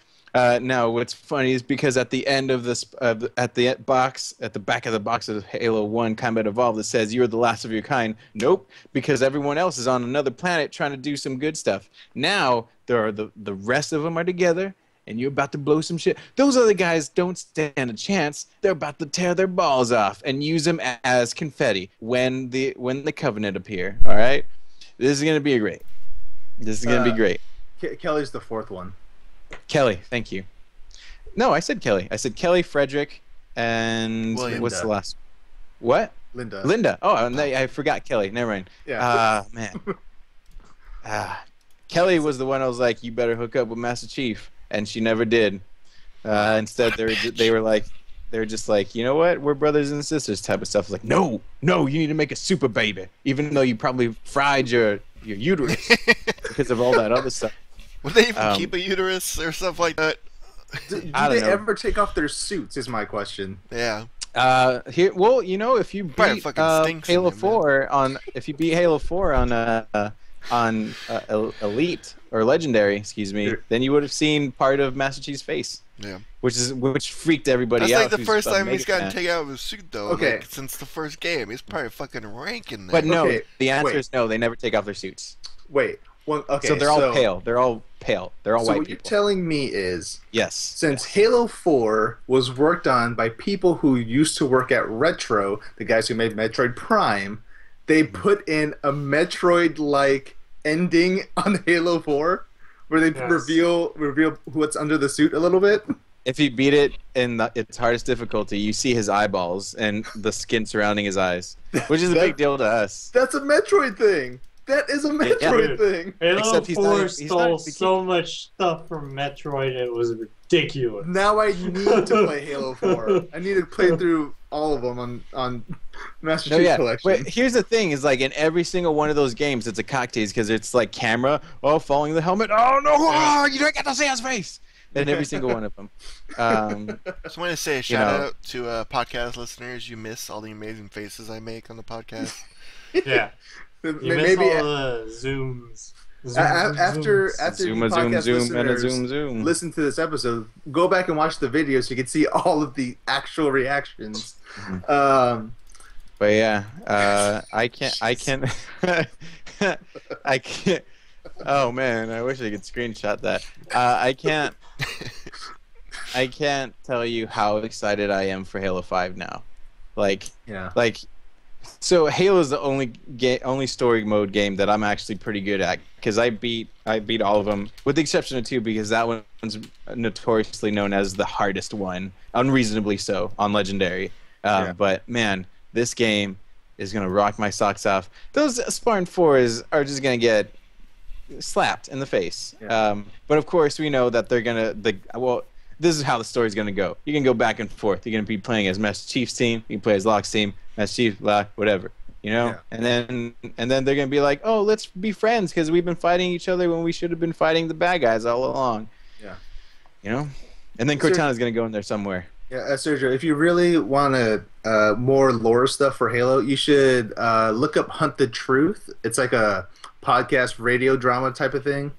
Speaker 2: Now, what's funny is because at the end of this, at the back of the box of Halo 1 Combat Evolved, it says you're the last of your kind. Nope, because everyone else is on another planet trying to do some good stuff. Now, there are the rest of them are together. And you're about to blow some shit. Those other guys don't stand a chance. They're about to tear their balls off and use them as confetti when the Covenant appear. All right, this is gonna be great. This is gonna be great.
Speaker 1: Kelly's the 4th one.
Speaker 2: Kelly, thank you. No, I said Kelly. I said Kelly, Frederick, and
Speaker 3: William.
Speaker 2: what's the last? What?
Speaker 1: Linda.
Speaker 2: Oh, and I forgot Kelly. Never mind.
Speaker 1: Yeah.
Speaker 2: Man. Kelly was the one I was like, you better hook up with Master Chief. And she never did. Instead, they were just like, you know what? We're brothers and sisters type of stuff. Like, no, you need to make a super baby, even though you probably fried your uterus because of all that other stuff.
Speaker 3: Would they even keep a uterus or stuff like that?
Speaker 1: Do they ever take off their suits? Is my question.
Speaker 3: Yeah.
Speaker 2: Well, you know, if you beat Halo 4 if you beat Halo 4 on Elite or Legendary, excuse me, then you would have seen part of Master Chief's face.
Speaker 3: Yeah.
Speaker 2: Which freaked everybody
Speaker 3: That's
Speaker 2: out.
Speaker 3: like the first time he's gotten
Speaker 2: taken
Speaker 3: taken out of his suit, though.
Speaker 1: Okay.
Speaker 3: Like, since the first game, he's probably fucking ranking there.
Speaker 2: But no,
Speaker 1: Okay,
Speaker 2: the answer is no. They never take off their suits.
Speaker 1: Wait. Well, okay.
Speaker 2: So they're all pale. They're all pale. They're all
Speaker 1: So
Speaker 2: white
Speaker 1: what you're
Speaker 2: people.
Speaker 1: telling me is,
Speaker 2: Yes.
Speaker 1: since Halo 4 was worked on by people who used to work at Retro, the guys who made Metroid Prime, they put in a Metroid-like ending on Halo 4, where they reveal what's under the suit a little bit.
Speaker 2: If you beat it in its hardest difficulty, you see his eyeballs and the skin surrounding his eyes, which is a big deal to us.
Speaker 1: That's a Metroid thing. That is a Metroid thing.
Speaker 4: Halo
Speaker 2: Except he's
Speaker 4: 4
Speaker 2: not
Speaker 4: stole so much stuff from Metroid, it was ridiculous.
Speaker 1: Now I need to play Halo 4. I need to play through all of them on Master
Speaker 2: No,
Speaker 1: Chief
Speaker 2: yeah.
Speaker 1: Collection.
Speaker 2: But here's the thing: is like in every single one of those games, it's a cock tease because it's like camera, following the helmet. Oh no! You don't get to see his face. In every single one of them.
Speaker 3: Just want to say a shout out to podcast listeners. You miss all the amazing faces I make on the podcast.
Speaker 4: Yeah. You miss all the zooms.
Speaker 1: After
Speaker 2: zoom,
Speaker 1: you podcast
Speaker 2: zoom, and a
Speaker 1: listeners
Speaker 2: zoom.
Speaker 1: listen to this episode, go back and watch the video so you can see all of the actual reactions.
Speaker 2: But yeah, I can't. I can't. Oh man, I wish I could screenshot that. I can't tell you how excited I am for Halo 5 now. So Halo is the only story mode game that I'm actually pretty good at because I beat all of them with the exception of 2 because that one's notoriously known as the hardest one, unreasonably so on Legendary. But man, this game is gonna rock my socks off. Those Spartan 4s are just gonna get slapped in the face. But of course we know that they're gonna this is how the story's gonna go. You can go back and forth. You're gonna be playing as Master Chief's team. You can play as Locke's team, Master Chief, Locke, whatever. And then they're gonna be like, oh, let's be friends because we've been fighting each other when we should have been fighting the bad guys all along. And then Cortana's gonna go in there somewhere.
Speaker 1: Sergio, if you really want to more lore stuff for Halo, you should look up Hunt the Truth. It's like a podcast radio drama type of thing.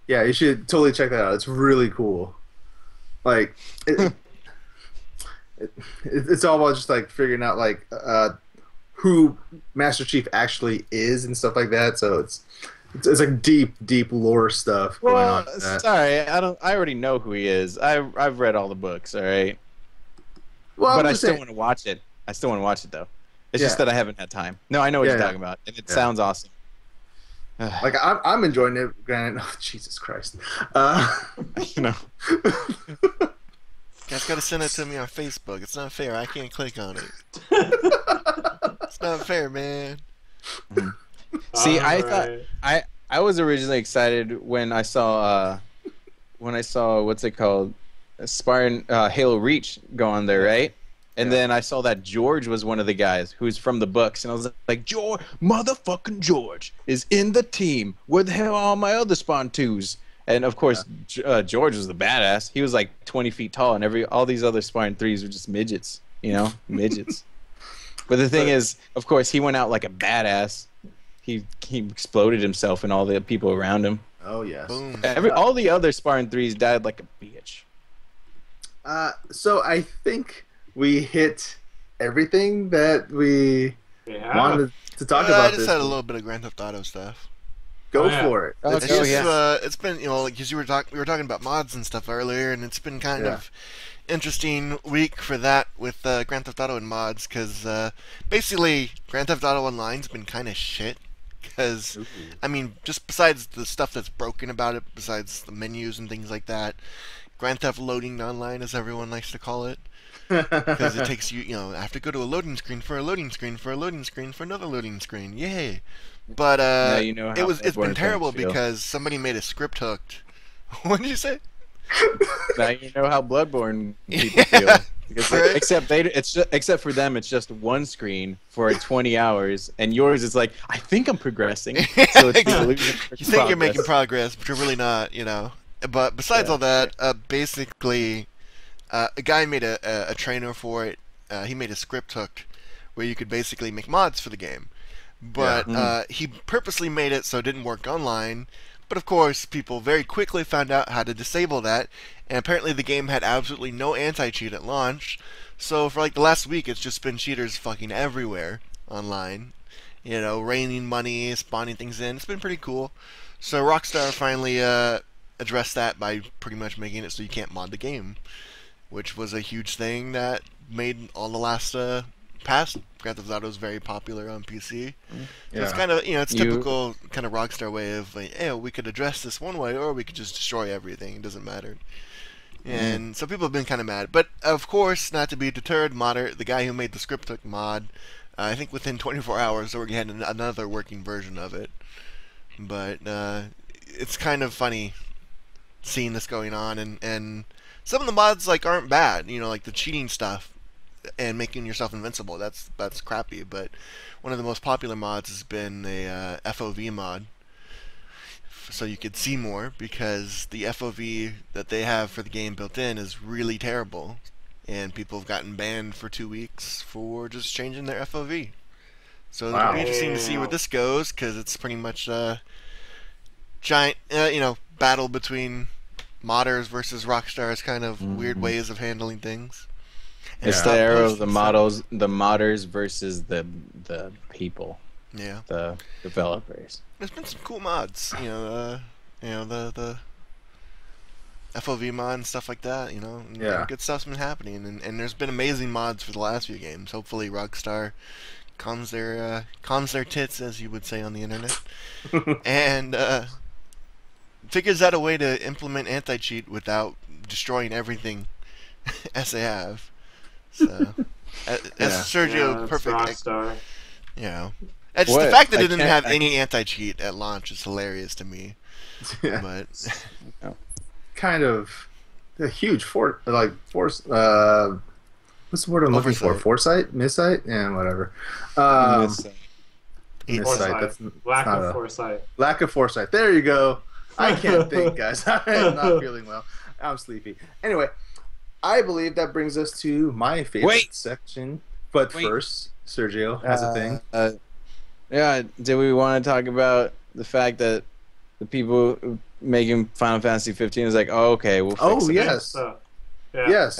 Speaker 1: You should totally check that out. It's really cool. Like, it's all about just like figuring out like who Master Chief actually is and stuff like that. So it's like deep lore stuff going on.
Speaker 2: Sorry, I already know who he is. I've read all the books. All right.
Speaker 1: Well,
Speaker 2: but I still want to watch it. I still want to watch it though. It's just that I haven't had time. No, I know what you're talking about, and it sounds awesome.
Speaker 1: Like I'm enjoying it. Granted, Jesus Christ.
Speaker 3: Guys, gotta send it to me on Facebook. It's not fair. I can't click on it. It's not fair, man.
Speaker 2: See, thought I was originally excited when I saw what's it called, Spartan Halo Reach go on there, right? And then I saw that George was one of the guys who's from the books, and I was like, motherfucking George is in the team. Where the hell are all my other Spawn 2s? And of course, George was the badass. He was like 20 feet tall, and all these other Spartan 3s were just midgets, midgets. But the thing is, of course, he went out like a badass. He exploded himself and all the people around him.
Speaker 1: Oh yes.
Speaker 3: Boom.
Speaker 2: All the other Spartan 3s died like a bitch.
Speaker 1: So I think we hit everything that we wanted to talk about.
Speaker 3: I just had a little bit of Grand Theft Auto stuff.
Speaker 1: Go for it.
Speaker 3: It's been because we were talking about mods and stuff earlier, and it's been kind of interesting week for that with Grand Theft Auto and mods because basically Grand Theft Auto Online's been kind of shit. Because I mean, just besides the stuff that's broken about it, besides the menus and things like that, Grand Theft Loading Online, as everyone likes to call it. Because it takes you, I have to go to a loading screen for a loading screen for a loading screen for another loading screen. Yay! But it's been terrible because somebody made a script hooked. What did you say?
Speaker 2: Now you know how Bloodborne people feel. Because except for them, it's just one screen for 20 hours, and yours is like, I think I'm progressing. So it's
Speaker 3: you think you're making progress, but you're really not. But besides all that, basically. A guy made a trainer for it. He made a script hooked where you could basically make mods for the game. But he purposely made it so it didn't work online. But of course, people very quickly found out how to disable that. And apparently the game had absolutely no anti-cheat at launch. So for like the last week, it's just been cheaters fucking everywhere online. Raining money, spawning things in. It's been pretty cool. So Rockstar finally addressed that by pretty much making it so you can't mod the game. Which was a huge thing that made all the last past Grand Theft Autos very popular on PC. So it's kind of it's typical kind of Rockstar way of like, we could address this one way, or we could just destroy everything. It doesn't matter. And so people have been kind of mad, but of course, not to be deterred, the guy who made the script hook mod, I think within 24 hours, we had another working version of it. But it's kind of funny seeing this going on and some of the mods like aren't bad. You know, like the cheating stuff and making yourself invincible. That's crappy. But one of the most popular mods has been a FOV mod, so you could see more, because the FOV that they have for the game built in is really terrible, and people have gotten banned for 2 weeks for just changing their FOV. So it'll be interesting to see where this goes, because it's pretty much a giant, battle between modders versus Rockstar's kind of weird ways of handling things. And
Speaker 2: It's the era of the modders versus the people.
Speaker 3: Yeah.
Speaker 2: The developers.
Speaker 3: There's been some cool mods, the FOV mod and stuff like that, and good stuff's been happening, and there's been amazing mods for the last few games. Hopefully Rockstar calms their tits, as you would say on the internet, and figures out a way to implement anti-cheat without destroying everything as they have. So, as Sergio, perfect.
Speaker 4: Rockstar.
Speaker 3: It's the fact that it didn't have any anti-cheat at launch is hilarious to me.
Speaker 1: Yeah.
Speaker 3: But
Speaker 1: kind of a huge force. What's the word I'm looking for? Foresight? Missight? Yeah, whatever. Missight. That's
Speaker 4: Lack of foresight.
Speaker 1: Lack of foresight. There you go. I can't think, guys. I am not feeling well. I'm sleepy. Anyway, I believe that brings us to my favorite section. But first, Sergio has a thing.
Speaker 2: Yeah, do we want to talk about the fact that the people making Final Fantasy 15 is like, oh, okay, we'll fix it.
Speaker 1: Yes.
Speaker 4: Yeah.
Speaker 1: Yes.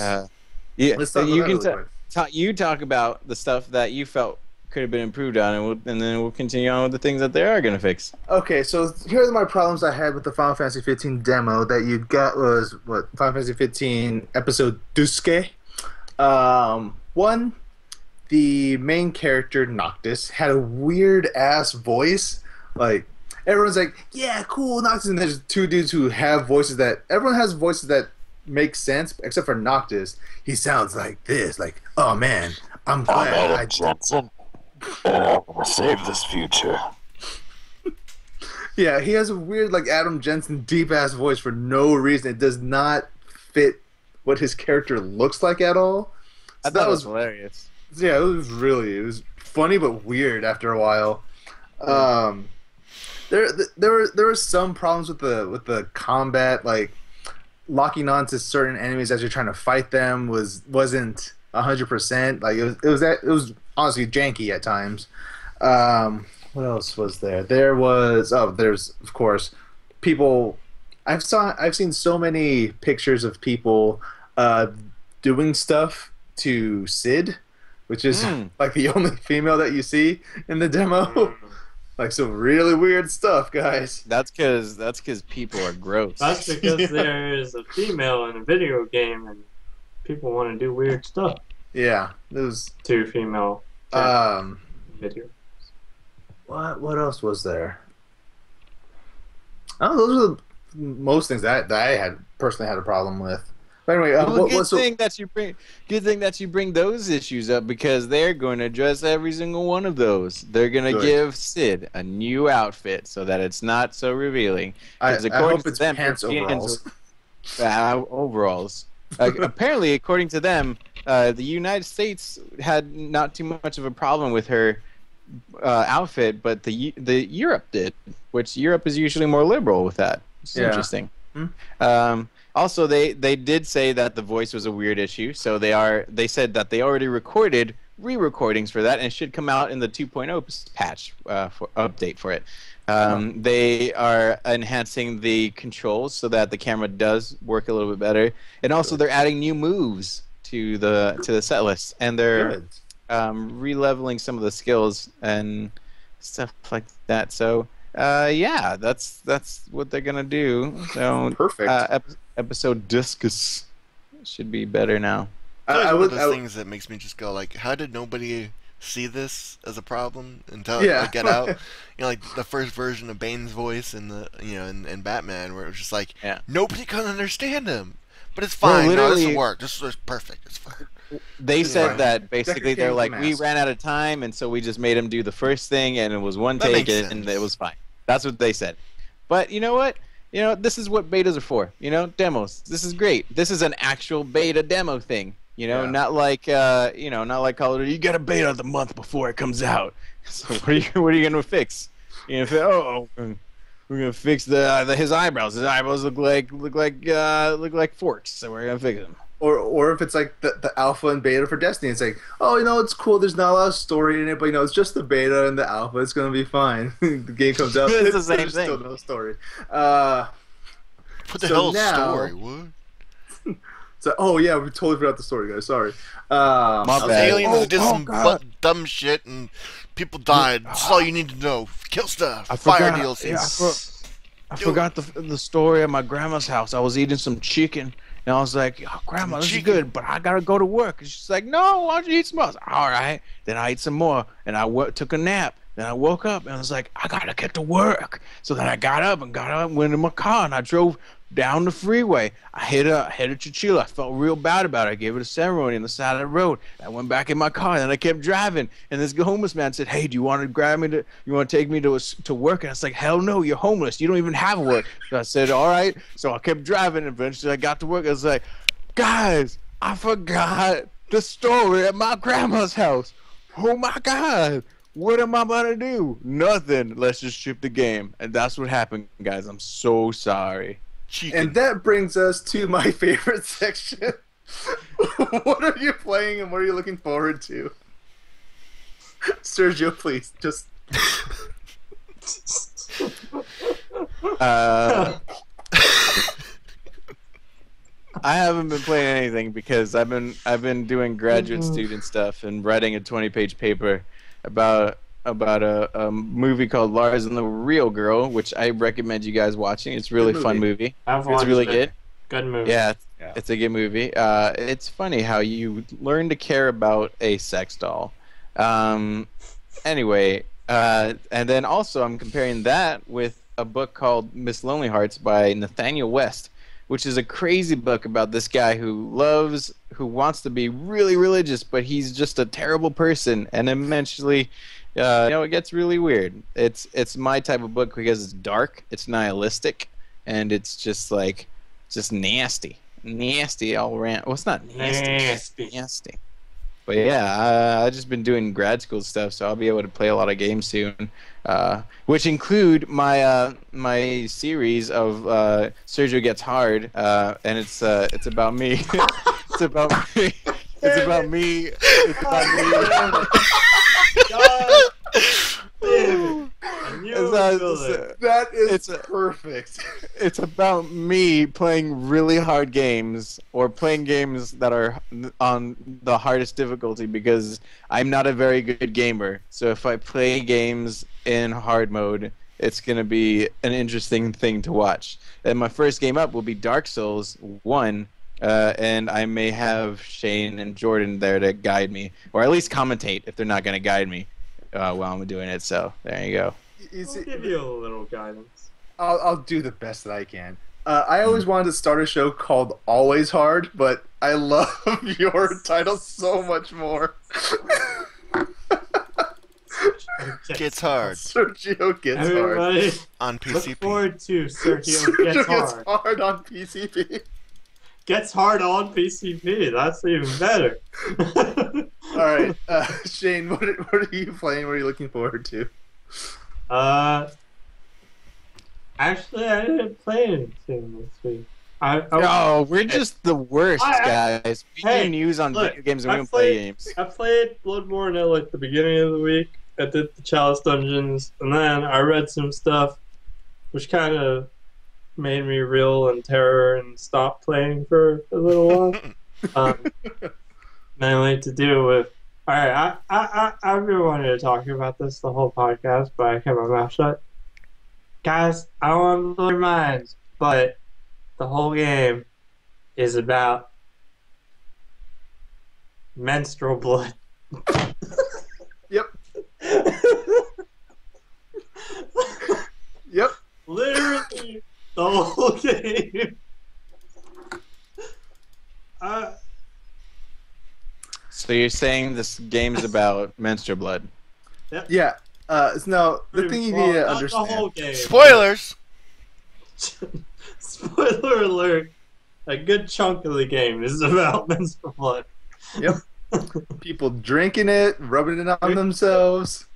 Speaker 2: Yeah.
Speaker 1: Let's talk about that
Speaker 2: you talk about the stuff that you felt could have been improved on, and then we'll continue on with the things that they are going to fix.
Speaker 1: Okay, so here are my problems I had with the Final Fantasy 15 demo that you got was, Final Fantasy 15 episode Duske. One, the main character, Noctis, had a weird-ass voice. Like, everyone's like, yeah, cool, Noctis, and there's two dudes who have voices that... Everyone has voices that make sense, except for Noctis. He sounds like this, like, oh, man, I'm glad I...
Speaker 5: Jensen, and I'm gonna save this future.
Speaker 1: Yeah, he has a weird, like, Adam Jensen deep-ass voice for no reason. It does not fit what his character looks like at all.
Speaker 2: I thought it was hilarious.
Speaker 1: Yeah, it was funny but weird after a while. There were some problems with the combat, like locking on to certain enemies as you're trying to fight them wasn't 100%. Like it was honestly janky at times. What else was there? There's of course people. I've seen so many pictures of people doing stuff to Sid, which is like the only female that you see in the demo. Like some really weird stuff, guys.
Speaker 2: That's because people are gross.
Speaker 4: That's because there is a female in a video game and people want to do weird stuff.
Speaker 1: Yeah, those
Speaker 4: two female video.
Speaker 1: What else was there? Oh, those are the most things that I had personally had a problem with. But anyway,
Speaker 2: good thing that you bring those issues up, because they're going to address every single one of those. They're going to give Sid a new outfit so that it's not so revealing.
Speaker 1: I hope it's pants overalls.
Speaker 2: Overalls. Apparently, according to them, the United States had not too much of a problem with her outfit, but the Europe did, which Europe is usually more liberal with that. It's interesting. Also, they did say that the voice was a weird issue, so they said that they already recorded re-recordings for that, and it should come out in the 2.0 patch update for it. They are enhancing the controls so that the camera does work a little bit better, and also they're adding new moves to the set list, and they're re-leveling some of the skills and stuff like that. So that's what they're gonna do. So
Speaker 1: perfect.
Speaker 2: Episode Discus should be better now.
Speaker 3: One of those things that makes me just go like, how did nobody see this as a problem until it get out? Like the first version of Bane's voice in the in Batman, where it was just like nobody can understand him, but it's fine. No, this will work. This is perfect. It's fine.
Speaker 2: They said that basically they're like, we ran out of time, and so we just made him do the first thing, and it was one take, and it was fine. That's what they said. But you know what? this is what betas are for. Demos. This is great. This is an actual beta demo thing.
Speaker 1: Yeah.
Speaker 2: Not like not like Call of Duty. You got a beta the month before it comes out. So what are you gonna fix? We're gonna fix his eyebrows. His eyebrows look like forks. So we're gonna fix them.
Speaker 1: Or if it's like the alpha and beta for Destiny, it's like, it's cool. There's not a lot of story in it, but it's just the beta and the alpha. It's gonna be fine. The game comes out.
Speaker 2: It's the same
Speaker 1: there's
Speaker 2: thing.
Speaker 1: Still no story.
Speaker 3: What the hell is story? What?
Speaker 1: So, we totally forgot the story, guys. Sorry.
Speaker 2: My bad.
Speaker 3: Aliens did some dumb shit and people died. That's all you need to know. Kill stuff. Fire DLCs.
Speaker 2: I forgot the story at my grandma's house. I was eating some chicken. And I was like, Grandma, this is good, but I got to go to work. And she's like, no, why don't you eat some more? All right. Then I ate some more, and I took a nap. Then I woke up, and I was like, I got to get to work. So then I got up, went in my car, and I drove down the freeway. I hit a chinchilla. I felt real bad about it. I gave it a ceremony on the side of the road. I went back in my car, and I kept driving. And this homeless man said, hey, do you want to take me to work? And I was like, hell no, you're homeless. You don't even have work. So I said, all right. So I kept driving, and eventually I got to work. I was like, guys, I forgot the story at my grandma's house. Oh my God. What am I about to do? Nothing. Let's just ship the game. And that's what happened, guys. I'm so sorry.
Speaker 3: Chicken.
Speaker 1: And that brings us to my favorite section. What are you playing and what are you looking forward to? Sergio, please, just...
Speaker 2: I haven't been playing anything because I've been doing graduate student stuff and writing a 20-page paper about a movie called Lars and the Real Girl, which I recommend you guys watching. It's a really fun movie.
Speaker 4: It's
Speaker 2: really good.
Speaker 4: Good movie.
Speaker 2: Yeah, it's a good movie. It's funny how you learn to care about a sex doll. Anyway, and then also I'm comparing that with a book called Miss Lonely Hearts by Nathaniel West, which is a crazy book about this guy who wants to be really religious, but he's just a terrible person, and eventually, it gets really weird. It's my type of book because it's dark, it's nihilistic, and it's just nasty all around. Well, it's not nasty. Nasty. But yeah, I've just been doing grad school stuff, so I'll be able to play a lot of games soon, which include my series of Sergio Gets Hard, and it's about me. It's about me. It's about me. It's about me.
Speaker 1: That is perfect.
Speaker 2: It's about me playing really hard games or playing games that are on the hardest difficulty because I'm not a very good gamer. So if I play games in hard mode, it's going to be an interesting thing to watch. And my first game up will be Dark Souls 1. And I may have Shane and Jordan there to guide me, or at least commentate if they're not going to guide me while I'm doing it. So there you go.
Speaker 4: I'll give you a little guidance.
Speaker 1: I'll do the best that I can. I always wanted to start a show called Always Hard, but I love your title so much more.
Speaker 3: Gets hard.
Speaker 1: Sergio Gets
Speaker 4: Everybody
Speaker 1: Hard.
Speaker 3: On PCP.
Speaker 4: Look forward to Sergio
Speaker 1: Sergio
Speaker 4: Gets
Speaker 1: Gets
Speaker 4: Hard.
Speaker 1: Hard on PCP.
Speaker 4: Gets Hard on PCP. That's even better.
Speaker 1: All right, Shane, what are you playing? What are you looking forward to?
Speaker 4: Actually, I didn't play anything this week.
Speaker 2: No, we're just the worst, guys. We
Speaker 4: Hey,
Speaker 2: do news on
Speaker 4: look,
Speaker 2: video games and we don't play games.
Speaker 4: I played Bloodborne at like the beginning of the week. I did the Chalice Dungeons, and then I read some stuff, which kind of made me reel in terror and stop playing for a little while. Mainly to do with. All right, I've been wanting to talk about this the whole podcast, but I kept my mouth shut. Guys, I don't want to blow your minds, but the whole game is about menstrual blood.
Speaker 1: Yep. Yep.
Speaker 4: Literally the whole game.
Speaker 2: So you're saying this game's about menstrual blood?
Speaker 1: Yeah. No, the thing you need to
Speaker 4: Not
Speaker 1: understand.
Speaker 4: the whole game.
Speaker 3: Spoilers!
Speaker 4: Spoiler alert, a good chunk of the game is about menstrual blood.
Speaker 1: Yep. People drinking it, rubbing it on themselves.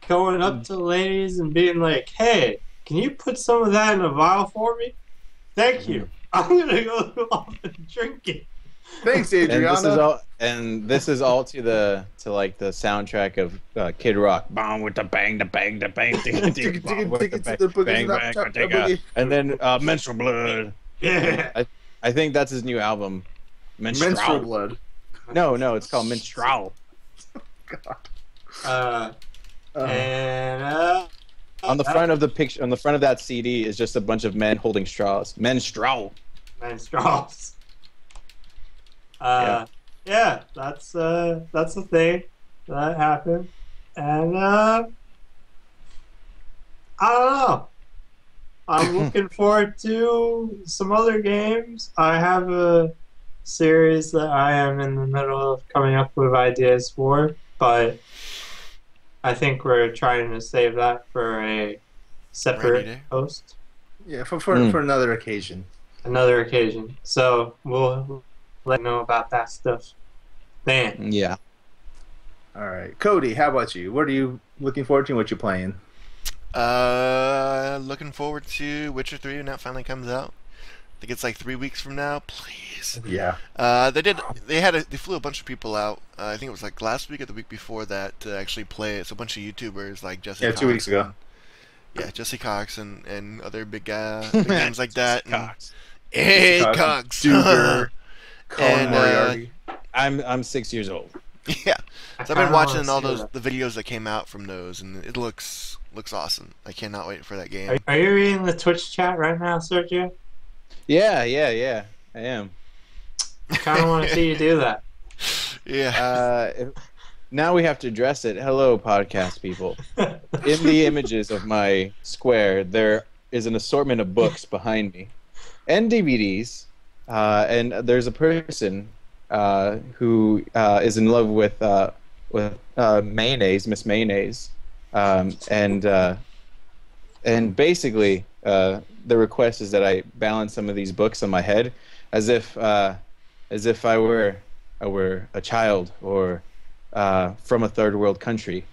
Speaker 4: Going up to ladies and being like, hey, can you put some of that in a vial for me? Thank you. I'm going to go off and drink it.
Speaker 1: Thanks, Adriana.
Speaker 2: And this is all to the soundtrack of Kid Rock. Bang with the bang, the bang, the bang, bang, bang, and then menstrual blood.
Speaker 4: Yeah.
Speaker 2: I think that's his new album.
Speaker 1: Menstrual blood.
Speaker 2: No, it's called Menstrual.
Speaker 1: God.
Speaker 2: On the front of the picture, on the front of that CD, is just a bunch of men holding straws. Menstrual.
Speaker 4: Menstruals. Yeah, that's a thing that happened, and I don't know. I'm looking forward to some other games. I have a series that I am in the middle of coming up with ideas for, but I think we're trying to save that for a separate post.
Speaker 1: Yeah, for another occasion.
Speaker 4: Another occasion. So we'll let you know about that stuff then.
Speaker 2: Yeah.
Speaker 1: All right, Cody. How about you? What are you looking forward to? And what you playing?
Speaker 3: Looking forward to Witcher 3 when that finally comes out. I think it's like 3 weeks from now. Please.
Speaker 1: Yeah.
Speaker 3: They flew a bunch of people out. I think it was like last week or the week before that to actually play it. It's a bunch of YouTubers like Jesse.
Speaker 1: Yeah,
Speaker 3: Cox
Speaker 1: 2 weeks ago.
Speaker 3: Yeah, Jesse Cox and other big names like that.
Speaker 2: Cox.
Speaker 3: Hey, Cox.
Speaker 1: Duger. Colin
Speaker 3: And,
Speaker 1: Moriarty.
Speaker 2: I'm 6 years old.
Speaker 3: Yeah. So I've been watching all the videos that came out from those, and it looks awesome. I cannot wait for that game.
Speaker 4: Are you reading the Twitch chat right now, Sergio?
Speaker 2: Yeah, I am.
Speaker 4: I kind of want to see you do that.
Speaker 3: Yeah.
Speaker 2: Now we have to address it. Hello, podcast people. In the images of my square, there is an assortment of books behind me, and DVDs, and there's a person who is in love with Mayonnaise, Miss Mayonnaise, and basically the request is that I balance some of these books on my head as if I were a child or from a third world country.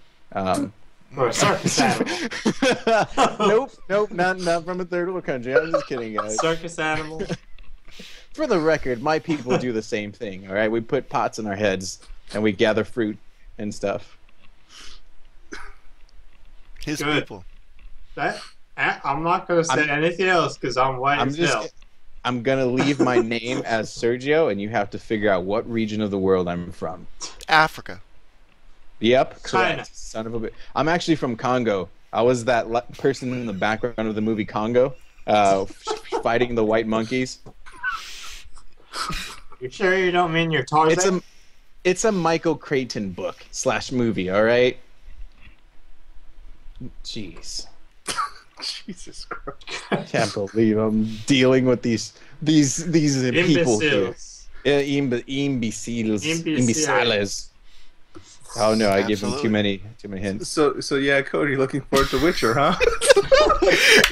Speaker 4: Or a circus animal.
Speaker 2: Nope, not from a third world country. I'm just kidding, guys.
Speaker 4: Circus animal.
Speaker 2: For the record, my people do the same thing. All right, we put pots in our heads and we gather fruit and stuff.
Speaker 3: His
Speaker 4: Good.
Speaker 3: people.
Speaker 4: I'm not gonna say anything else because I'm white as hell.
Speaker 2: I'm gonna leave my name as Sergio, and you have to figure out what region of the world I'm from.
Speaker 3: Africa.
Speaker 2: Yep.
Speaker 4: China.
Speaker 2: Son of a bitch. I'm actually from Congo. I was that person in the background of the movie Congo, fighting the white monkeys.
Speaker 4: You sure you don't mean you're Tarzan?
Speaker 2: It's a Michael Crichton book / movie. All right. Jeez.
Speaker 1: Jesus Christ.
Speaker 2: Can't believe I'm dealing with these people here. Yeah, imbeciles. Oh no, I give them too many hints.
Speaker 1: So yeah, Cody, looking forward to Witcher, huh?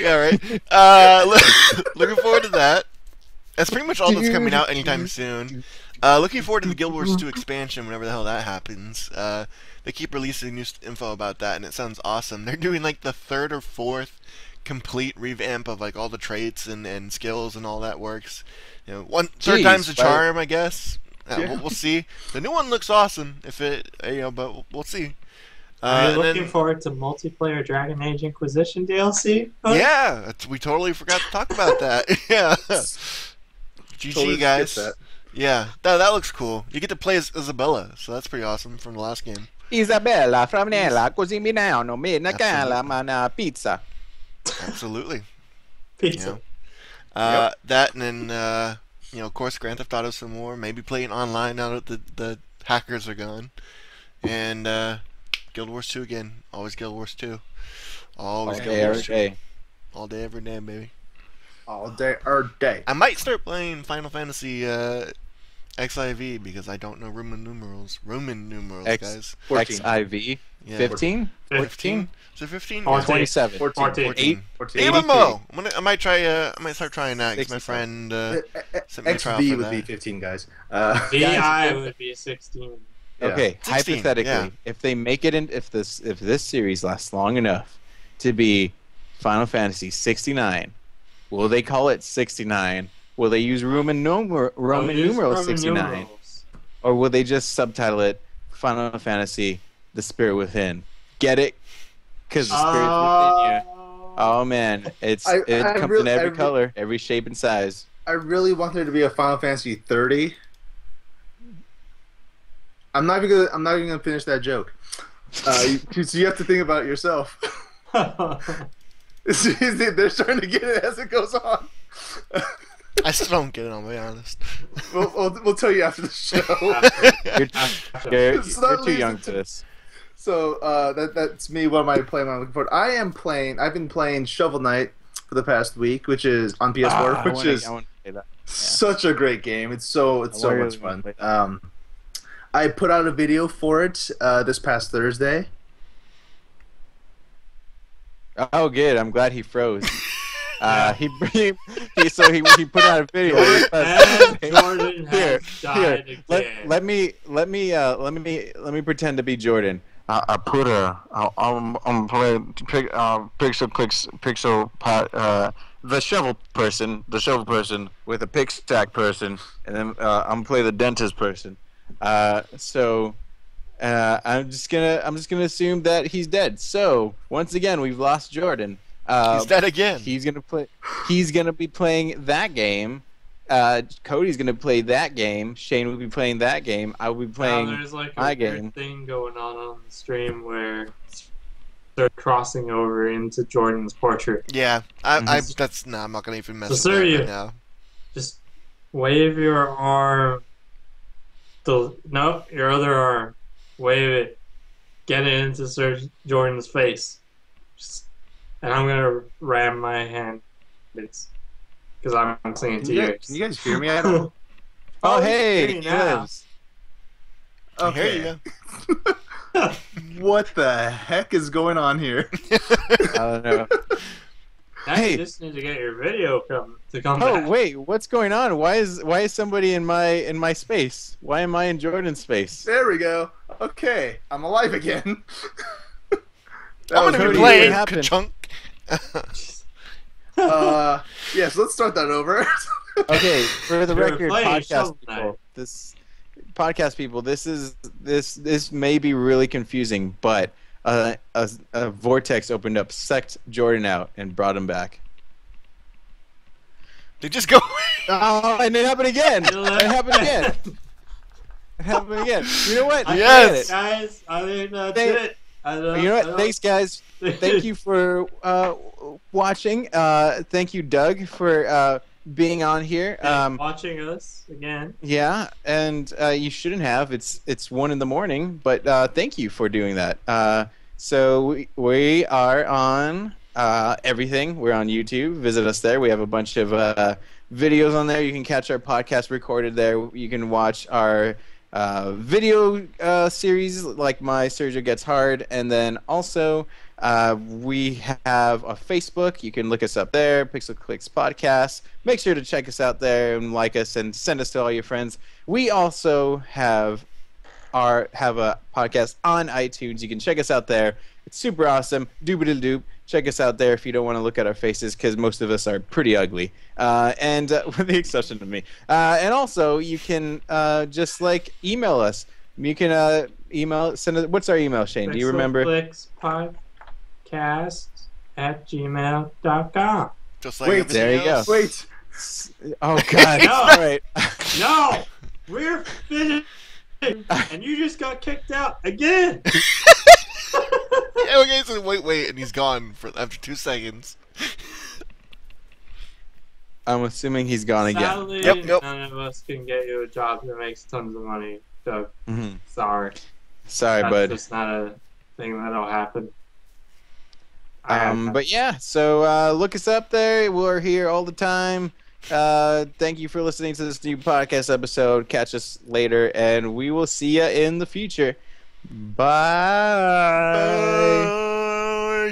Speaker 3: Yeah, right. Looking forward to that. That's pretty much all that's coming out anytime soon. Looking forward to the Guild Wars 2 expansion whenever the hell that happens. They keep releasing new info about that, and it sounds awesome. They're doing like the 3rd or 4th complete revamp of like all the traits and skills and all that works. You know, third time's the charm, I guess.
Speaker 1: Yeah.
Speaker 3: We'll see. The new one looks awesome. But we'll see.
Speaker 4: Are you looking forward to multiplayer Dragon Age Inquisition DLC?
Speaker 3: Yeah, we totally forgot to talk about that. Yeah. GG,
Speaker 1: Totally
Speaker 3: guys.
Speaker 1: skipped
Speaker 3: Yeah, that looks cool. You get to play as Isabella, so that's pretty awesome from the last game.
Speaker 2: Isabella, Framnella, così Milano, mena cala, mana pizza.
Speaker 3: Absolutely.
Speaker 4: Pizza.
Speaker 3: That and then, of course, Grand Theft Auto some more. Maybe playing online now that the hackers are gone. And Guild Wars 2 again. Always Guild Wars 2. Always Guild Wars 2. All day, every day, baby.
Speaker 1: All day, every day.
Speaker 3: I might start playing Final Fantasy XIV because I don't know Roman numerals. Roman numerals, guys.
Speaker 2: 14. XIV?
Speaker 3: Yeah.
Speaker 2: 15?
Speaker 3: 15? Is it 15?
Speaker 4: Oh,
Speaker 3: Yeah.
Speaker 2: 27.
Speaker 1: 14.
Speaker 3: 8.
Speaker 1: 14.
Speaker 3: Damn Mo! I might start trying that because my
Speaker 2: 67.
Speaker 3: friend sent me a trial
Speaker 1: XV
Speaker 3: for
Speaker 1: would
Speaker 3: that.
Speaker 1: be 15, guys.
Speaker 4: VI would be 16.
Speaker 1: Yeah.
Speaker 2: Okay,
Speaker 3: 16,
Speaker 2: hypothetically,
Speaker 3: yeah.
Speaker 2: if they make it in, if this series lasts long enough to be Final Fantasy 69, will they call it 69? Will they use Roman numeral 69?
Speaker 4: Numerals.
Speaker 2: Or will they just subtitle it Final Fantasy: The Spirit Within? Get it? Because the Spirit's within you. Oh man, it comes in every color, every shape and size.
Speaker 1: I really want there to be a Final Fantasy 30. I'm not even gonna finish that joke. Because you have to think about it yourself. They're starting to get it as it goes on.
Speaker 3: I still don't get it, I'll be honest.
Speaker 1: We'll tell you after the show.
Speaker 2: You're
Speaker 1: It's not
Speaker 2: too young
Speaker 1: reason
Speaker 2: for this.
Speaker 1: So that's me. What am I playing? What I'm looking forward. I've been playing Shovel Knight for the past week, which is on PS4,
Speaker 2: I
Speaker 1: which
Speaker 2: wanna
Speaker 1: is
Speaker 2: play that.
Speaker 1: such a great game. It's so much fun. I put out a video for it this past Thursday.
Speaker 2: Oh, good. I'm glad he froze. He put out a video.
Speaker 4: And Jordan has died again.
Speaker 2: Let me pretend to be Jordan.
Speaker 5: I'm playing the shovel person with a pick stack person, and then I'm playing the dentist person.
Speaker 2: I'm just gonna assume that he's dead. So once again, we've lost Jordan.
Speaker 3: He's dead again.
Speaker 2: He's gonna be playing that game. Cody's gonna play that game. Shane will be playing that game. I will be playing
Speaker 4: there's like
Speaker 2: my
Speaker 4: a weird
Speaker 2: game.
Speaker 4: thing going on the stream where they're crossing over into Jordan's portrait.
Speaker 3: Yeah, I'm not gonna even mess with that
Speaker 4: Sergio,
Speaker 3: right now.
Speaker 4: just wave your arm. Your other arm. Wave it. Get it into Jordan's face. And I'm gonna ram my hand. Because I'm singing to you.
Speaker 1: Can you guys hear me at all?
Speaker 2: Oh,
Speaker 4: he's
Speaker 2: hey,
Speaker 4: hearing
Speaker 2: he
Speaker 4: now.
Speaker 2: lives.
Speaker 3: Here you go.
Speaker 1: What the heck is going on here?
Speaker 2: I don't know.
Speaker 4: Now
Speaker 2: Hey.
Speaker 4: you just need to get your video come
Speaker 2: Oh
Speaker 4: back.
Speaker 2: wait, what's going on? Why is somebody in my space? Why am I in Jordan's space?
Speaker 1: There we go. Okay, I'm alive again.
Speaker 3: I'm gonna be
Speaker 2: Cody,
Speaker 3: playing
Speaker 2: what happened?
Speaker 3: Ka-chunk.
Speaker 1: Yes, let's start that over.
Speaker 2: Okay, for the
Speaker 4: You're
Speaker 2: record,
Speaker 4: playing Shovel
Speaker 2: podcast people, this may be really confusing, but a vortex opened up, sucked Jordan out, and brought him back.
Speaker 3: They just go.
Speaker 2: Oh, and it happened again. It happened again. It happened again. You know what?
Speaker 3: Yes.
Speaker 4: Guys, I think that's
Speaker 2: Thank-
Speaker 4: it.
Speaker 2: You know what? Thanks, guys. Thank you for watching. Thank you, Doug, for being on here.
Speaker 4: Watching us again.
Speaker 2: Yeah, and you shouldn't have. It's 1 a.m, but thank you for doing that. So we are on everything. We're on YouTube. Visit us there. We have a bunch of videos on there. You can catch our podcast recorded there. You can watch our video series like my Sergio Gets Hard, and then also we have a Facebook. You can look us up there, Pixel Clicks Podcast. Make sure to check us out there and like us and send us to all your friends. We also have a podcast on iTunes. You can check us out there. It's super awesome. Doobity-doop. Check us out there if you don't want to look at our faces, because most of us are pretty ugly, and with the exception of me. And also, you can just email us. You can send us. What's our email, Shane? Do you remember?
Speaker 4: PixelClicksPodcast@gmail.com.
Speaker 3: Just like
Speaker 1: Wait,
Speaker 3: everything
Speaker 2: there you go.
Speaker 3: else.
Speaker 1: Wait.
Speaker 2: Oh God!
Speaker 4: No.
Speaker 2: All right.
Speaker 4: No, we're finished, and you just got kicked out again.
Speaker 3: Yeah, okay, so wait, and he's gone after 2 seconds.
Speaker 2: I'm assuming he's gone again.
Speaker 4: Sadly,
Speaker 3: Yep.
Speaker 4: none of us can get you a job that makes tons of money. So
Speaker 2: Mhm.
Speaker 4: sorry.
Speaker 2: Sorry,
Speaker 4: That's
Speaker 2: bud.
Speaker 4: just not a thing that'll happen.
Speaker 2: But yeah, so look us up there. We're here all the time. Thank you for listening to this new podcast episode. Catch us later, and we will see you in the future. Bye.
Speaker 3: Bye.